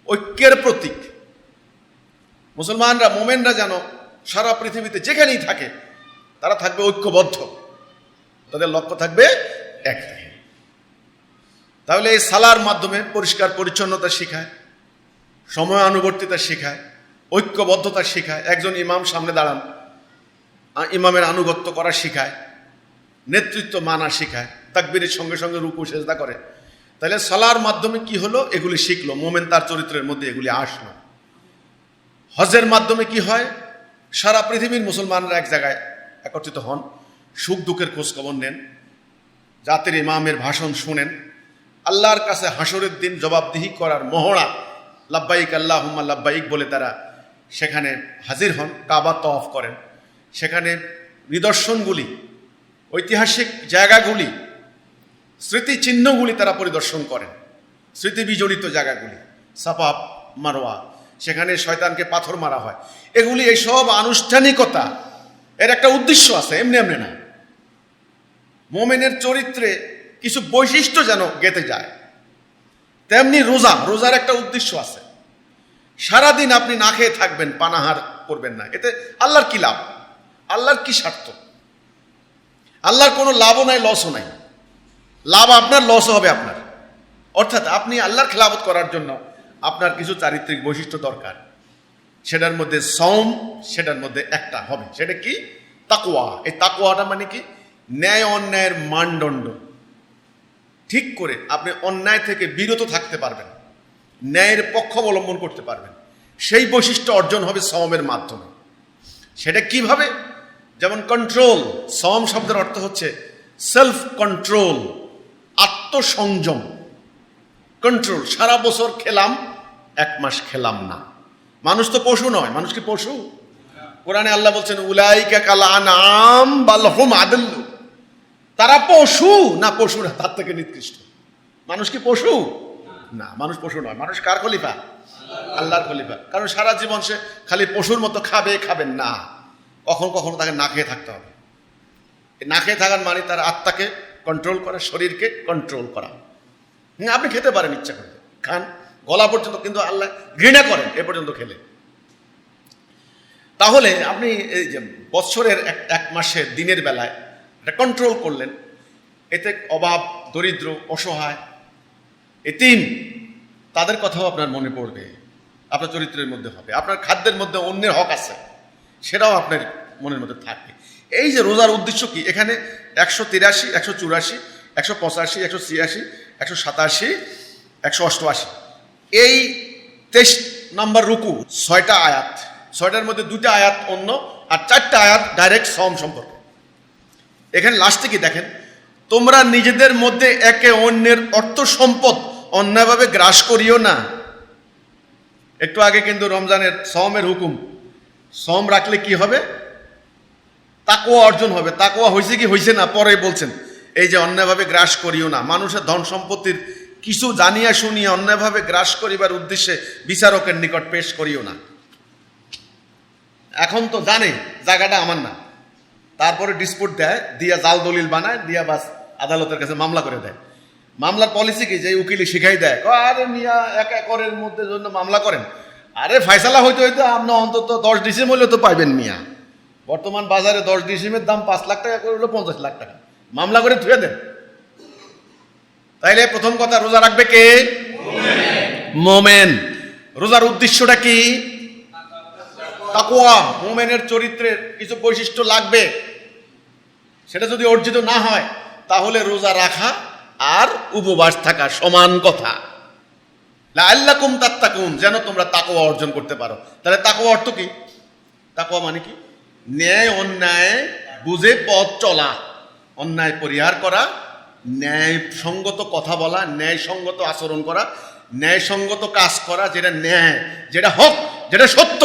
ঐক্যের প্রতীক। মুসলমানরা, মোমেনরা যেন সারা পৃথিবীতে যেখানেই থাকে তারা থাকবে ঐক্যবদ্ধ, তাদের লক্ষ্য থাকবে একটাই। তাহলে এই সালার মাধ্যমে পরিষ্কার পরিচ্ছন্নতা শেখায়, সময়ানুবর্তিতা শেখায়, ঐক্যবদ্ধতা শেখায়। একজন ইমাম সামনে দাঁড়ান, ইমামের আনুগত্য করা শেখায়, নেতৃত্ব মানা শেখায়, তাকবীরের সঙ্গে সঙ্গে রুকু সেজদা করে। তাহলে সালার মাধ্যমে কি হলো? এগুলি শিখলো, মোমেন তার চরিত্রের মধ্যে এগুলি আসলো। হজের মাধ্যমে কি হয়? সারা পৃথিবীর মুসলমানরা এক জায়গায় একত্রিত হন, সুখ দুঃখের খোঁজখবর নেন, জাতির ইমামের ভাষণ শুনেন, আল্লাহর কাছে হাসরের দিন জবাবদিহি করার মহড়া, লাব্বাইক আল্লাহুম্মা লাব্বাইক বলে তারা সেখানে হাজির হন, কাবা তওয়াফ করেন। সেখানে নিদর্শনগুলি, ঐতিহাসিক জায়গাগুলি, স্মৃতিচিহ্নগুলি তারা পরিদর্শন করেন, স্মৃতি বিজড়িত জায়গাগুলি, সাফা মারওয়া, সেখানে শয়তানকে পাথর মারা হয়। এগুলি, এই সব আনুষ্ঠানিকতা, এর একটা উদ্দেশ্য আছে, এমনি এমনি না। মোমেনের চরিত্রে কিছু বৈশিষ্ট্য যেন গেঁথে যায়, তেমনি রোজার একটা উদ্দেশ্য আছে। সারাদিন আপনি না খেয়ে থাকবেন, পানাহার করবেন না, এতে আল্লাহর কি লাভ? আল্লাহর কি স্বার্থ? আল্লাহর কোনো লাভও নাই, লসও নাই। লাভ আপনার, লসও হবে আপনার। অর্থাৎ আপনি আল্লাহর খেলাফত করার জন্য আপনার কিছু চারিত্রিক বৈশিষ্ট্য দরকার। সেটার মধ্যে সওম, সেটার মধ্যে একটা হবে, সেটা কি? তাকওয়া। এই তাকওয়াটা মানে কি? ন্যায় অন্যায়ের মানদণ্ড ঠিক করে আপনি অন্যায় থেকে বিরত থাকতে পারবেন, ন্যায়ের পক্ষ অবলম্বন করতে পারবেন। সেই বৈশিষ্ট্য অর্জন হবে সওমের মাধ্যমে। সেটা কিভাবে? যেমন কন্ট্রোল, সওম শব্দের অর্থ হচ্ছে সেলফ কন্ট্রোল, আত্মসংযম। কন্ট্রোল, সারা বছর খেলাম, 1 মাস খেলাম না। মানুষ তো পশু নয়। মানুষ কি পশু? কোরআনে আল্লাহ বলছেন উলাইকা কাল আনআম বাল হুম আদাল্লু, তারা পশু না, পশু না, তার থেকে নিকৃষ্ট। মানুষ কি পশু? না, মানুষ পশু নয়। মানুষ কার খলিফা? আল্লাহর খলিফা। কারণ সারা জীবন সে খালি পশুর মতো খাবেন না, কখনো কখনো তাকে না খেয়ে থাকতে হবে। না খেয়ে থাকার মানে তার আত্মাকে কন্ট্রোল করা, শরীরকে কন্ট্রোল করা। আপনি খেতে পারেন, ইচ্ছা করে খান, গলা পর্যন্ত, কিন্তু আল্লাহ ঘৃণা করেন এ পর্যন্ত খেলে। তাহলে আপনি এই যে বৎসরের এক মাসের দিনের বেলায় এটা কন্ট্রোল করলেন, এতে অভাব, দরিদ্র, অসহায়, এতিম, তাদের কথাও আপনার মনে পড়বে, আপনার চরিত্রের মধ্যে হবে। আপনার খাদ্যের মধ্যে অন্যের হক আছে, সেটাও আপনার মনের মধ্যে থাকবে। এই যে রোজার উদ্দেশ্য কি, এখানে 183, 184, 185, 186, 187, 188, এই 23 নম্বর রুকু, 6টা আয়াত, 6টার মধ্যে 2টা আয়াত অন্য, আর 4টা আয়াত ডাইরেক্ট সম সম্পর্কে। এখানে লাস্টে কি দেখেন, তোমরা নিজেদের মধ্যে একে অন্যের অর্থ সম্পদ অন্যায়ভাবে গ্রাস করিও না। একটু আগে কিন্তু রমজানের সওমের হুকুম, সওম রাখলে কি হবে? তাকওয়া অর্জন হবে। তাকওয়া হয়েছে কি হয়েছে না পরে বলছেন। এই যে অন্যায়ভাবে গ্রাস করিও না, মানুষের ধন সম্পত্তির কিছু জানিয়া শুনিয়া অন্যায়ভাবে গ্রাস করিবার উদ্দেশ্যে বিচারকের নিকট পেশ করিও না। এখন তো জানে জায়গাটা আমার না, তারপরে ডিসপুট দেয়, দিয়া জাল দলিল বানায়, দিয়া বাস আদালতের কাছে মামলা করে দেয়। মামলার পলিসি কি, যে উকিলি শিখাই দেয়, আরে মিয়া 1 একরের মধ্যে জন্য মামলা করেন, আরে ফয়সালা হইতে হইতে আপনি অন্তত 10 ডিসিম হইলে তো পাইবেন মিয়া। বর্তমান বাজারে 10 ডিসিমের দাম 5 লাখ টাকা করে হলো 50 লাখ টাকা, মামলা করে ধুয়ে দেন। তাইলে প্রথম কথা, রোজা রাখবে কে? মোমেন। রোজার উদ্দেশ্যটা কি? তাকওয়া। মোমেনের চরিত্রের কিছু বৈশিষ্ট্য লাগবে, সেটা যদি অর্জিত না হয় তাহলে রোজা রাখা আর উপবাস থাকা সমান কথা। লাআল্লাকুম তাত্তাকুন, যেন তোমরা তাকওয়া অর্জন করতে পারো। তাহলে তাকওয়া অর্থ কি? তাকওয়া মানে কি? ন্যায় অন্যায় বুঝে পথ চলা, অন্যায় পরিহার করা, ন্যায় সঙ্গত কথা বলা, ন্যায় সঙ্গত আচরণ করা, ন্যায় সঙ্গত কাজ করা, যেটা ন্যায়, যেটা হক, যেটা সত্য,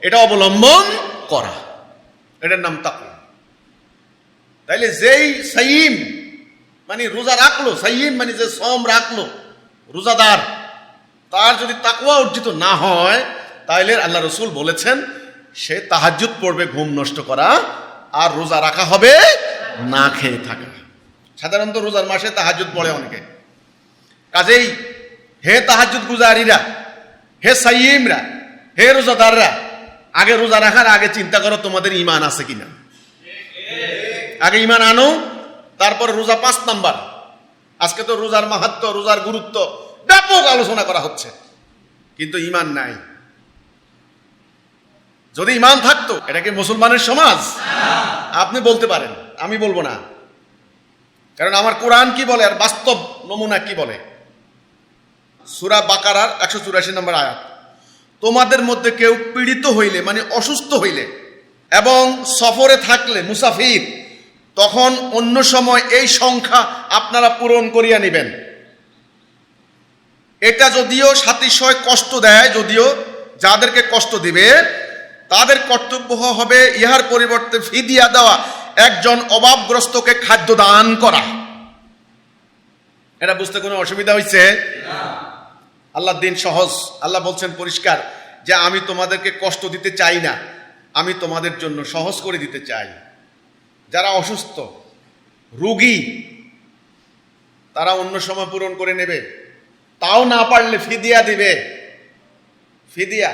এটা অবলম্বন করা, এটার নাম তাকওয়া। তাইলে যেই সাইম মানে রোজা রাখলো, সাইম মানে যে সওম রাখলো, রোজাদার, তার যদি তাকওয়া অর্জিত না হয় তাইলে আল্লাহ রসুল বলেছেন সে তাহাজ্জুদ পড়বে, ঘুম নষ্ট করা, আর রোজা রাখা হবে না খেয়ে থাকা। সাধারণত রোজার মাসে তাহাজ্জুদ পড়ে অনেকে। কাজেই হে তাহাজ্জুদ গুজারিরা, হে সাইমরা, হে রোজাদাররা, আগে রোজা রাখার আগে চিন্তা করো তোমাদের ঈমান আছে কিনা। আগে ঈমান আনো, তারপর রোজা 5 নাম্বার। আজকে তো রোজার মাহাত্ম্য, রোজার গুরুত্ব ব্যাপক আলোচনা করা হচ্ছে, কিন্তু ঈমান নাই। যদি ঈমান থাকতো, এটা কি মুসলমানের সমাজ? আপনি বলতে পারেন, আমি বলবো না, কারণ আমার কোরআন কি বলে আর বাস্তব নমুনা কি বলে। সূরা বাকারার 184 নম্বর আয়াত, তোমাদের মধ্যে কেউ পীড়িত হইলে মানে অসুস্থ হইলে এবং সফরে থাকলে, মুসাফির, তখন অন্য সময় এই সংখ্যা আপনারা পূরণ করিয়া নেবেন। এটা যদিও সাতিশয় কষ্ট দেয়, যদিও যাদেরকে কষ্ট দিবে তাদের কর্তব্য হবে ইহার পরিবর্তে ফিদিয়া দেওয়া, একজন অভাবগ্রস্তকে খাদ্য দান করা। এটা বুঝতে কোনো অসুবিধা হয়েছে? আল্লাহর দিন সহজ। আল্লাহ বলছেন পরিষ্কার যে আমি তোমাদেরকে কষ্ট দিতে চাই না, আমি তোমাদের জন্য সহজ করে দিতে চাই। যারা অসুস্থ, রোগী, তারা অন্য সময় পূরণ করে নেবে, তাও না পারলে ফিদিয়া দিবে। ফিদিয়া,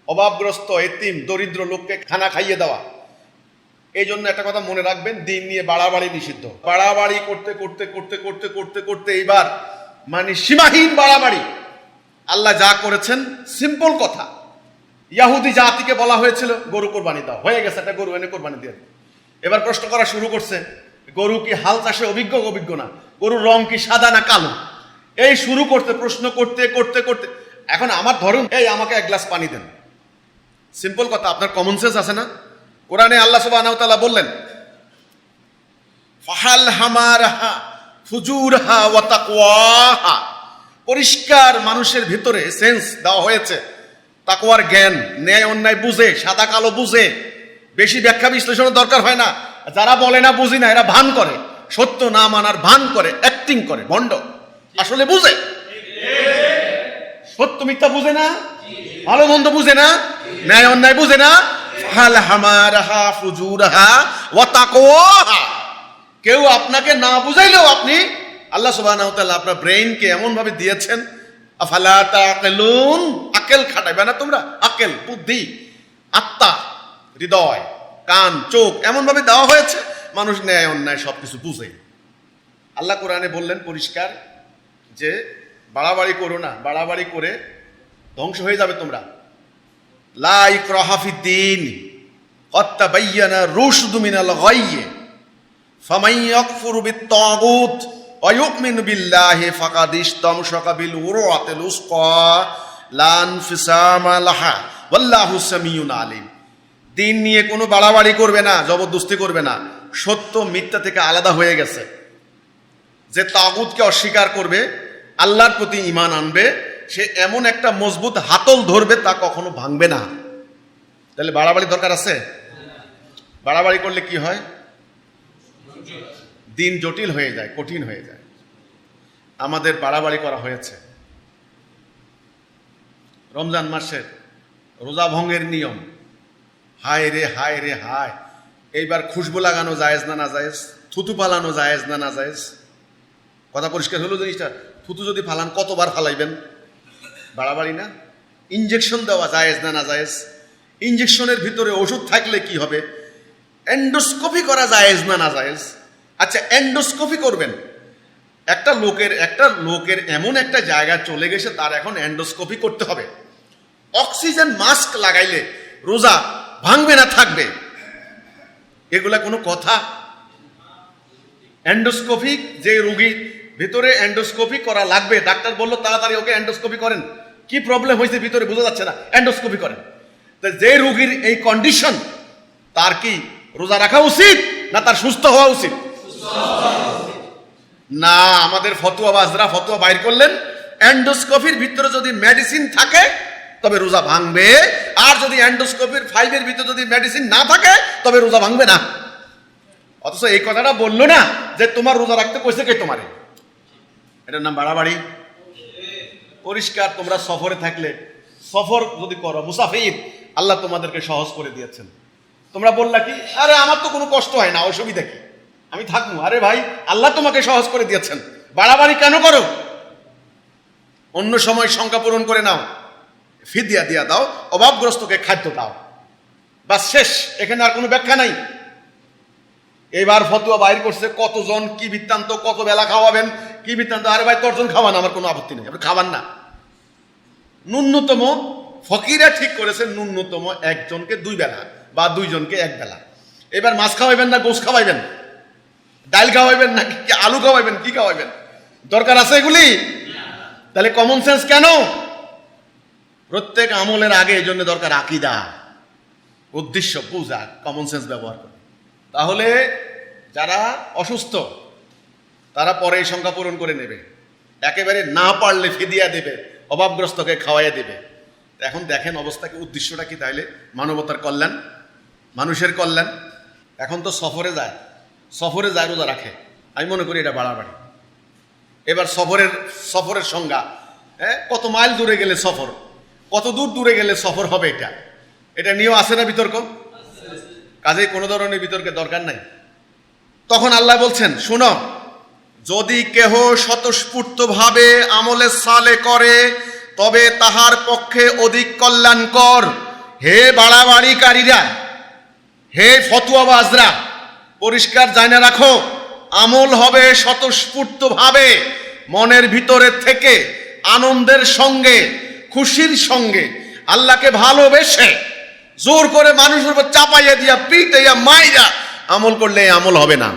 অভাবগ্রস্ত, এতিম, দরিদ্র লোককে খানা খাইয়ে দেওয়া। এই জন্য একটা কথা মনে রাখবেন, দিন নিয়ে বাড়াবাড়ি নিষিদ্ধ। বাড়াবাড়ি করতে করতে করতে করতে করতে করতে এইবার মানে সীমাহীন বাড়াবাড়ি। আল্লাহ যা করেছেন সিম্পল কথা। ইয়াহুদি জাতিকে বলা হয়েছিল গরু কোরবানি দাও, হয়ে গেছে, একটা গরু এনে কোরবানি দিয়ে। এবার প্রশ্ন করা শুরু করছে, গরু কি হাল চাষে অভিজ্ঞ না, গরুর রং কি সাদা না কালো, এই শুরু করতে প্রশ্ন করতে করতে করতে এখন আমার ধরুন, এই আমাকে 1 গ্লাস পানি দেন। সিম্পল কথা, আপনার কমন সেন্স আছে না? কোরআনে আল্লাহ সুবহানাহু ওয়া তাআলা বললেন, ফাহাল হামারাহা ফুজুরহা ওয়া তাকওয়াহা, পরিষ্কার মানুষের ভিতরে সেন্স দেওয়া হয়েছে, তাকওয়ার জ্ঞান, ন্যায় অন্যায় বুঝে, সাদা কালো বুঝে, বেশি ব্যাখ্যা বিশ্লেষণের দরকার হয় না। যারা বলে না বুঝি না, এরা ভান করে, সত্য না মানার ভান করে, অ্যাক্টিং করে, ভণ্ড, আসলে বুঝে। সত্য মিথ্যা বুঝে না, ভালো মন্দ বুঝে না, ন্যায় অন্যায় বুঝে না। ফালহামারাহা ফুজুরাহা ওয়া তাকওয়াহা। কেউ আপনাকে না বুঝাইলেও আপনি আল্লাহ সুবহানাহু ওয়া তাআলা আপনার ব্রেইনকে এমন ভাবে দিয়েছেন, আফালা তাআকিলুন, আকল খাটাইবে না তোমরা? আকল, বুদ্ধি, আত্মা, হৃদয়, কান, চোখ এমন ভাবে দেওয়া হয়েছে মানুষ ন্যায় অন্যায় সবকিছু বুঝে। আল্লাহ কোরআনে বললেন পরিষ্কার যে বাড়াবাড়ি করো না, বাড়াবাড়ি করে ধ্বংস হয়ে যাবে তোমরা। লা ইকরাহা ফিদ্দীন ক্বাদ তাবায়্যানা রুশদু মিনাল গায়্যি ফামান ইয়াকফুর বিত-তাগুত ওয়া ইউমিনু বিল্লাহি ফাকাদ ইসতামসাকা বিল উরওয়াতিল উসকা লা ইনফিসামা লাহা ওয়াল্লাহু সামিউন আলিম। দিন নিয়ে কোনো বাড়াবাড়ি করবে না, জবরদস্তি করবে না। সত্য মিথ্যা থেকে আলাদা হয়ে গেছে। যে তাগুতকে অস্বীকার করবে, আল্লাহর প্রতি ঈমান আনবে, সে এমন একটা মজবুত হাতল ধরবে তা কখনো ভাঙবে না। তাহলে বাড়াবাড়ি দরকার আছে? বাড়াবাড়ি করলে কি হয়? দিন জটিল হয়ে যায়, কঠিন হয়ে যায়। আমাদের বাড়াবাড়ি করা হয়েছে। রমজান মাসের রোজা ভঙ্গের নিয়ম, হায় রে হায় রে হায়। এইবার খুশবু লাগানো জায়েজ না না জায়েজ? থুতু পালানো জায়েজ না না জায়েজ? কথা পরিষ্কার হলো জিনিসটা? থুতু যদি ফালান কতবার ফালাইবেন? বাড়াবাড়ি না? ইনজেকশন দেওয়া জায়েজ না না জায়েজ? ইনজেকশনের ভিতরে ওষুধ থাকলে কি হবে? এন্ডোস্কোপি করা জায়েজ না না জায়েজ? আচ্ছা, এন্ডোস্কোপি করবেন, একটা লোকের এমন একটা জায়গা চলে গেছে তার এখন এন্ডোস্কোপি করতে হবে। অক্সিজেন মাস্ক লাগাইলে রোজা ভাঙবে না থাকবে? এগুলা কোনো কথা? এন্ডোস্কোপি, যে রোগী ভিতরে এন্ডোস্কোপি করা লাগবে, ডাক্তার বললো তাড়াতাড়ি ওকে এন্ডোস্কোপি করেন, কি প্রবলেম হয়েছে ভিতরে বোঝা যাচ্ছে না, এন্ডোস্কোপি করেন। তো যে রোগীর এই কন্ডিশন, তার কি রোজা রাখা উচিত না তার সুস্থ হওয়া উচিত? না, আমাদের ফতোয়াবাজরা ফতোয়া বাইর করলেন, এন্ডোস্কোপির ভিতরে যদি মেডিসিন থাকে তবে রোজা ভাঙবে, আর যদি এন্ডোস্কোপির ফাইলের ভিতরে যদি মেডিসিন না থাকে তবে রোজা ভাঙবে না। অথচ এই কথাটা বললো না যে তোমার রোজা রাখতে কইছে কে তোমারে? এটার নাম বাড়াবাড়ি। পরিষ্কার। তোমরা সফরে থাকলে, সফর যদি করো, মুসাফির, আল্লাহ তোমাদেরকে সহজ করে দিয়েছেন। তোমরা বললা কি, আরে আমার তো কোনো কষ্ট হয় না, অসুবিধা কি, আমি থাকবো। আরে ভাই, আল্লাহ তোমাকে সহজ করে দিয়েছেন, বাড়াবাড়ি কেন করো? অন্য সময় সংখ্যা পূরণ করে নাও, ফিদিয়া দিয়া দাও, অভাবগ্রস্তকে খাদ্য দাও, বাস শেষ। এখানে আর কোনো ব্যাখ্যা নাই। এবার ফতোয়া বাইর করছে, কতজন কি বৃত্তান্ত, কত বেলা খাওয়াবেন, কি বৃত্তান্ত। আরে ভাই, 10 জন খাওয়ান, আমার কোনো আপত্তি নেই, আপনি খাওয়ান না। ন্যূনতম ফকিরা ঠিক করেছে, ন্যূনতম একজনকে 2 বেলা বা 2 জনকে 1 বেলা। এবার মাছ খাওয়াইবেন না গোশ খাওয়াইবেন, ডাল খাওয়াইবেন না কি আলু খাওয়াইবেন, কি খাওয়াইবেন? দরকার আছে এগুলি? তাহলে কমন সেন্স কেন? প্রত্যেক আমলের আগে এই জন্য দরকার আকীদা, উদ্দেশ্য বুঝা, কমন সেন্স ব্যবহার করে। তাহলে যারা অসুস্থ তারা পরে এই সংখ্যা পূরণ করে নেবে, একেবারে না পারলে ফিদিয়া দেবে, অভাবগ্রস্তকে খাওয়াইয়া দেবে। এখন দেখেন অবস্থা কি, উদ্দেশ্যটা কি? তাইলে মানবতার কল্যাণ, মানুষের কল্যাণ। এখন তো সফরে যায় রোজা রাখে, আমি মনে করি এটা বাড়াবাড়ি। এবার সফরের সংজ্ঞা, কত মাইল দূরে গেলে সফর, কত দূর দূরে গেলে সফর হবে, এটা নিয়েও আসে না বিতর্ক? কাজেই কোনো ধরনের বিতর্কের দরকার নাই। তখন আল্লাহ বলছেন, শোনো, যদি কেহ স্বতঃস্ফূর্তভাবে আমলে সালে করে তবে তাহার পক্ষে অধিক কল্যাণকর। হে বাড়াবাড়িকারীরা, হে ফতোয়াবাজরা, পরিষ্কার জানা রাখো, আমল হবে স্বতঃস্ফূর্তভাবে, মনের ভিতরে থেকে, আনন্দের সঙ্গে, খুশির সঙ্গে, আল্লাহকে ভালোবেসে, জোর করে মানুষের উপর চাপাইয়া দিয়া, পিটাইয়া, মাইরা আমল করলে আমল হবে না।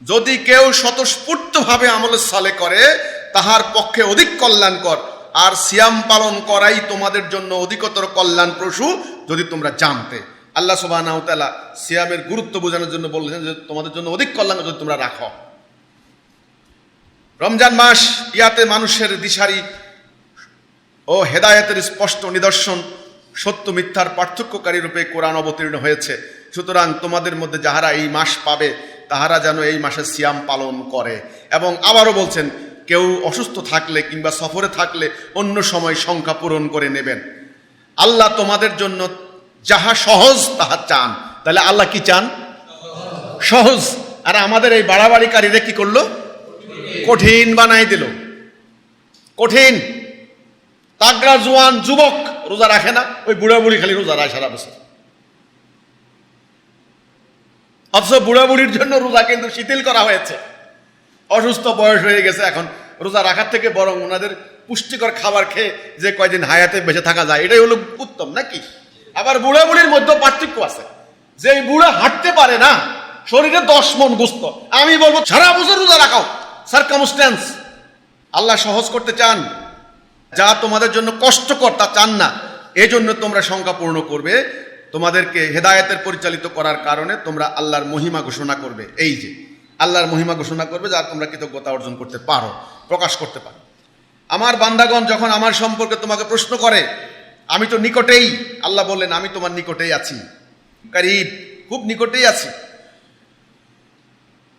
যদি কেউ স্বতঃস্ফূর্তভাবে আমল সালে করে তাহার পক্ষে অধিক কল্যাণকর, আর সিয়াম পালন করাই তোমাদের জন্য অধিকতর কল্যাণপ্রসূ যদি তোমরা জানতে। আল্লাহ সুবহানাহু ওয়া তাআলা সিয়ামের গুরুত্ব বোঝানোর জন্য বলেছেন যে তোমাদের জন্য অধিক কল্যাণ যদি তোমরা রাখো। রমজান মাস ইয়াতে মানুষের দিশারি ও হেদায়েতের স্পষ্ট নিদর্শন, সত্য মিথ্যার পার্থক্যকারী রূপে কোরআন অবতীর্ণ হয়েছে। সুতরাং তোমাদের মধ্যে যাহারা এই মাস পাবে তাহারা যেন এই মাসে সিয়াম পালন করে। এবং আবারও বলছেন, কেউ অসুস্থ থাকলে কিংবা সফরে থাকলে অন্য সময় সংখ্যা পূরণ করে নেবেন। আল্লাহ তোমাদের জন্য যাহা সহজ তাহা চান। তাহলে আল্লাহ কি চান? সহজ। আর আমাদের এই বাড়াবাড়িকারীরা কি করলো? কঠিন বানাই দিল। কঠিন। তাগড়া জোয়ান যুবক রোজা রাখে না, ওই বুড়া বুড়ি খালি রোজা রায় সারা বছর। অথচ বুড়া বুড়ির জন্য রোজা কিন্তু শিথিল করা হয়েছে। অসুস্থ বয়স হয়ে গেছে, এখন রোজা রাখার থেকে বরং ওনাদের পুষ্টিকর খাবার খেয়ে যে কয়দিন হায়াতে বেঁচে থাকা যায় এটাই হলো উত্তম, নাকি? আবার বুড়া বুড়ির মধ্যে পার্থক্য আছে, যে এই বুড়া হাঁটতে পারে না, শরীরে 10 মণ গোস্ত, আমি বলবো সারা বছর রোজা রাখাও। সার্কামস্ট্যান্স। আল্লাহ সহজ করতে চান, যা তোমাদের জন্য কষ্টকর তা চান না। এই জন্য তোমরা সংখ্যা পূর্ণ করবে, তোমাদেরকে হেদায়েতের পরিচালিত করার কারণে তোমরা আল্লাহর মহিমা ঘোষণা করবে। এই যে আল্লাহর মহিমা ঘোষণা করবে, যা তোমরা কৃতজ্ঞতা অর্জন করতে পারো, প্রকাশ করতে পারো। আমার বান্দাগণ যখন আমার সম্পর্কে তোমাকে প্রশ্ন করে, আমি তো নিকটেই, আল্লাহ বললেন আমি তোমার নিকটেই আছি, কারীব, খুব নিকটেই আছি।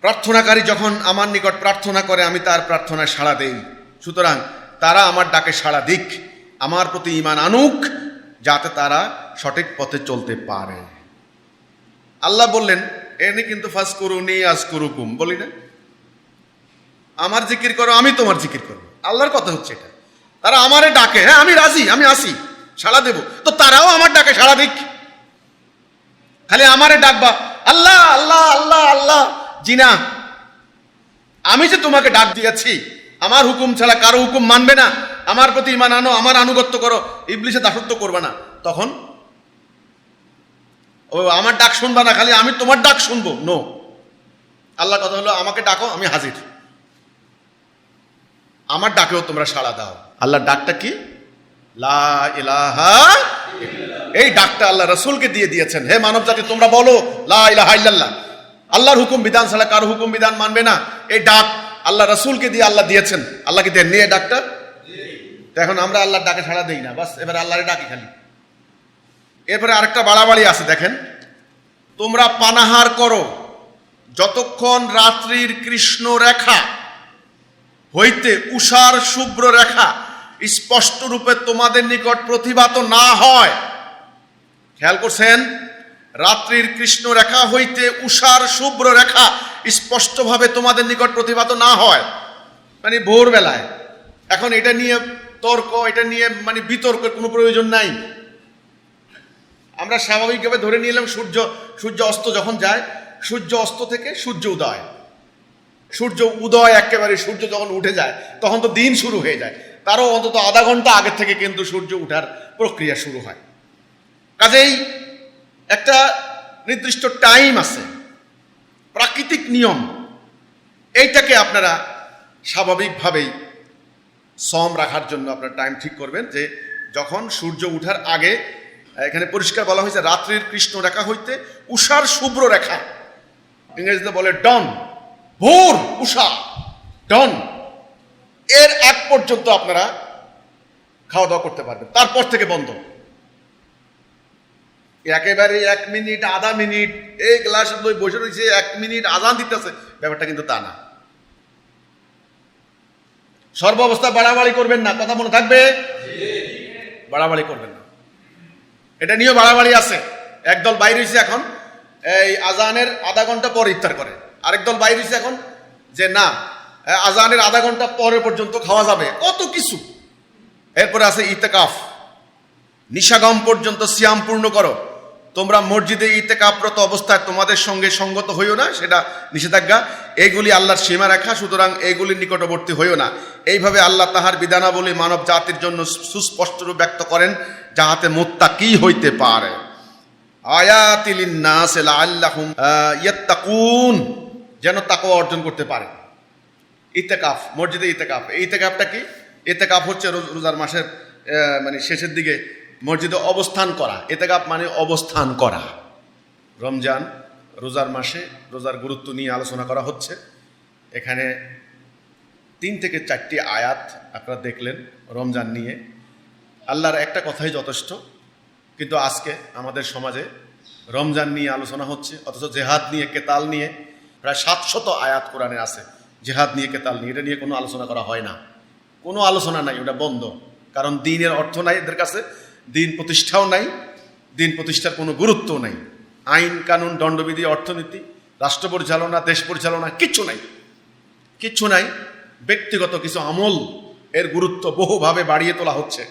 প্রার্থনাকারী যখন আমার নিকট প্রার্থনা করে আমি তার প্রার্থনায় সাড়া দেই। সুতরাং তারা আমার ডাকে সাড়া দিক, আমার প্রতি ঈমান আনুক, যাতে তারা সঠিক পথে চলতে পারে। আল্লাহ বললেন এনে কিন্তু ফাজকুরুনি আযকুরুকুম বলি না, আমার জিকির করো আমি তোমার জিকির করব। আল্লাহর কথা হচ্ছে এটা। তারা আমারে ডাকে, হ্যাঁ আমি রাজি, আমি আসি, সাড়া দেব, তো তারাও আমার ডাকে সাড়া দিক। খালি আমারে ডাকবা আল্লাহ আল্লাহ আল্লাহ আল্লাহ, জি না, আমি যে তোমাকে ডাক দিয়েছি, আমার হুকুম ছাড়া কারো হুকুম মানবে না, আমার প্রতি ঈমান আনো, আমার আনুগত্য করো, ইবলিসের দাসত্ব করবে না, তখন ও আমার ডাক শুনবা না, খালি আমি তোমার ডাক শুনবো। নো, আল্লাহ কথা হলো আমাকে ডাকো, আমি হাজির, আমার ডাকেও তোমরা সাড়া দাও। আল্লাহর ডাকটা কি? লা ইলাহা ইল্লাল্লাহ। এই ডাকটা আল্লাহ রাসূলকে দিয়ে দিয়েছেন, হে মানব জাতি তোমরা বলো লা ইলাহা ইল্লাল্লাহ। আল্লাহর হুকুম বিধান ছাড়া কারো হুকুম বিধান মানবে না, এই ডাক আল্লাহ রাসূলকে দিয়ে আল্লাহ দিয়েছেন। আল্লাহকে দেননি এই ডাকটা? তো এখন আমরা আল্লাহর ডাকে সাড়া দেই না, বাস এবারে আল্লাহরে ডাকি খালি। এরপরে আরেকটা বাড়াবাড়ি আছে, দেখেন, তোমরা পানাহার করো যতক্ষণ রাত্রির কৃষ্ণ রেখা হইতে উষার শুভ্র রেখা স্পষ্ট রূপে তোমাদের নিকট প্রতিভাত না হয়। খেয়াল করছেন? রাত্রির কৃষ্ণ রেখা হইতে উষার শুভ্র রেখা স্পষ্টভাবে তোমাদের নিকট প্রতিভাত না হয়, মানে ভোরবেলায়। এখন এটা নিয়ে তর্ক, এটা নিয়ে মানে বিতর্কের কোনো প্রয়োজন নাই। আমরা স্বাভাবিকভাবে ধরে নিলাম সূর্য অস্ত যখন যায়, সূর্য অস্ত থেকে সূর্য উদয়, সূর্য উদয় একেবারে সূর্য যখন উঠে যায় তখন তো দিন শুরু হয়ে যায়, তারও অন্তত আধা ঘন্টা আগে থেকে কিন্তু সূর্য উঠার প্রক্রিয়া শুরু হয়। কাজেই একটা নির্দিষ্ট টাইম আছে, প্রাকৃতিক নিয়ম। এইটাকে আপনারা স্বাভাবিকভাবেই সম রাখার জন্য আপনার টাইম ঠিক করবেন, যে যখন সূর্য উঠার আগে, এখানে পরিষ্কার বলা হয়েছে রাত্রির কৃষ্ণ রেখা হইতে উষার শুভ্র রেখা, ইংরেজিতে বলে ডন, ভোর, উষা, ডন, এর আগ পর্যন্ত আপনারা খাওয়া দাওয়া করতে পারবেন, তারপর থেকে বন্ধ। একেবারে 1 মিনিট আধা মিনিট এই গ্লাস বসে রয়েছে 1 মিনিট আজান দিতেছে, ব্যাপারটা কিন্তু তা না। সর্বাবস্থা বাড়াবাড়ি করবেন না, কথা মনে থাকবে, বাড়াবাড়ি করবেন না। এটা নিয়েও বাড়াবাড়ি আছে। একদল বাইরে হয়েছে এখন এই আজানের আধা ঘন্টা পর ইফতার করে, আরেক দল বাইরে হয়েছে এখন যে না আজানের আধা ঘন্টা পরে পর্যন্ত খাওয়া যাবে, কত কিছু। এরপরে আছে ইতেকাফ, নিশাগম পর্যন্ত সিয়াম পূর্ণ করো। তোমরা মসজিদে ইতেকাফরত অবস্থায় তোমাদের সঙ্গে সঙ্গত হইও না, সেটা নিষেধাজ্ঞা। এইগুলি আল্লাহর সীমারেখা, সুতরাং এইগুলির নিকটবর্তী হইও না। এইভাবে আল্লাহ তাহার বিধানাবলী মানব জাতির জন্য সুস্পষ্টরূপে ব্যক্ত করেন, যাহাতে মুত্তাকি হইতে পারে। আয়াতিল লিন্নাস লাআল্লাহুম ইয়াত্তাকুন, যেন তাকওয়া অর্জন করতে পারে। ইতেকাফ, মসজিদে ইতেকাফ। এই ইতেকাফটা কি? ইতেকাফ হচ্ছে রোজার মাসের মানে শেষের দিকে মসজিদে অবস্থান করা। ইতেকাফ মানে অবস্থান করা। রমজান রোজার মাসে রোজার গুরুত্ব নিয়ে আলোচনা করা হচ্ছে। এখানে 3 থেকে 4টি আয়াত আপনারা দেখলেন রমজান নিয়ে। আল্লাহর একটা কথাই যথেষ্ট, কিন্তু আজকে আমাদের সমাজে রমজান নিয়ে আলোচনা হচ্ছে, অথচ জেহাদ নিয়ে, কেতাল নিয়ে প্রায় 700 আয়াত কোরআনে আছে। জেহাদ নিয়ে কেতাল নিয়ে, এটা নিয়ে কোনো আলোচনা করা হয় না, কোনো আলোচনা নাই, ওটা বন্ধ। কারণ দিনের অর্থ নাই এদের কাছে, দিন প্রতিষ্ঠাও নাই, দিন প্রতিষ্ঠার কোনো গুরুত্বও নাই। আইন কানুন, দণ্ডবিধি, অর্থনীতি, রাষ্ট্র পরিচালনা, দেশ পরিচালনা কিচ্ছু নাই, কিচ্ছু নাই। ব্যক্তিগত কিছু আমল, এর গুরুত্ব বহুভাবে বাড়িয়ে তোলা হচ্ছে,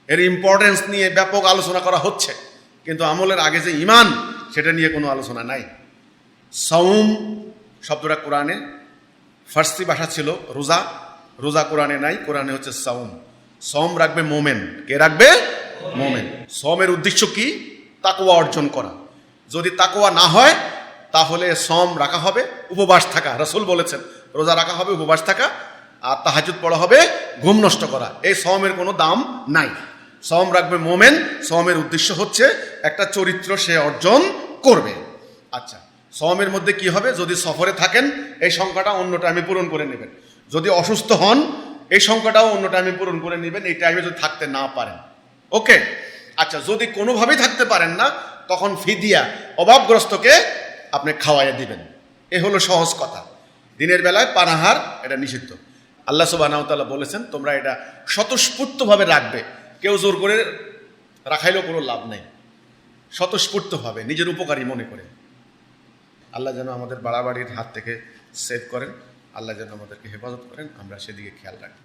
এর ইম্পর্টেন্স নিয়ে ব্যাপক আলোচনা করা হচ্ছে, কিন্তু আমলের আগে যে ঈমান, সেটা নিয়ে কোনো আলোচনা নাই। সাওম শব্দটা কোরআনে ফার্সি ভাষা ছিল রোজা, রোজা কোরআনে নাই, কোরআনে হচ্ছে সাওম। সাওম রাখবে মোমেন। কে রাখবে? মোমেন। সাওমের উদ্দেশ্য কি? তাকওয়া অর্জন করা। যদি তাকওয়া না হয় তাহলে সাওম রাখা হবে উপবাস থাকা। রাসূল বলেছেন রোজা রাখা হবে উপবাস থাকা, আর তাহাজ্জুদ পড়া হবে ঘুম নষ্ট করা। এই সাওমের কোনো দাম নাই। সাওম রাখবে মোমেন। সাওমের উদ্দেশ্য হচ্ছে একটা চরিত্র সে অর্জন করবে। আচ্ছা, সাওমের মধ্যে কি হবে? যদি সফরে থাকেন এই সংখ্যাটা অন্য টাইমে পূরণ করে নেবেন, যদি অসুস্থ হন এই সংখ্যাটাও অন্য টাইমে পূরণ করে নেবেন, এই টাইমে যদি থাকতে না পারেন। ওকে, আচ্ছা, যদি কোনোভাবেই থাকতে পারেন না তখন ফিদিয়া, অভাবগ্রস্তকে আপনি খাওয়াইয়া দিবেন। এ হলো সহজ কথা। দিনের বেলায় পানাহার এটা নিষিদ্ধ। আল্লাহ সুবহানাহু ওয়া তাআলা বলেছেন তোমরা এটা স্বতঃস্ফূর্তভাবে রাখবে, কেউ জোর করে রাখাইলেও কোনো লাভ নেই, স্বতঃস্ফূর্তভাবে নিজের উপকারী মনে করে। আল্লাহ যেন আমাদের বাড়াবাড়ির হাত থেকে সেভ করেন, আল্লাহ যেন আমাদেরকে হেফাজত করেন, আমরা সেদিকে খেয়াল রাখি।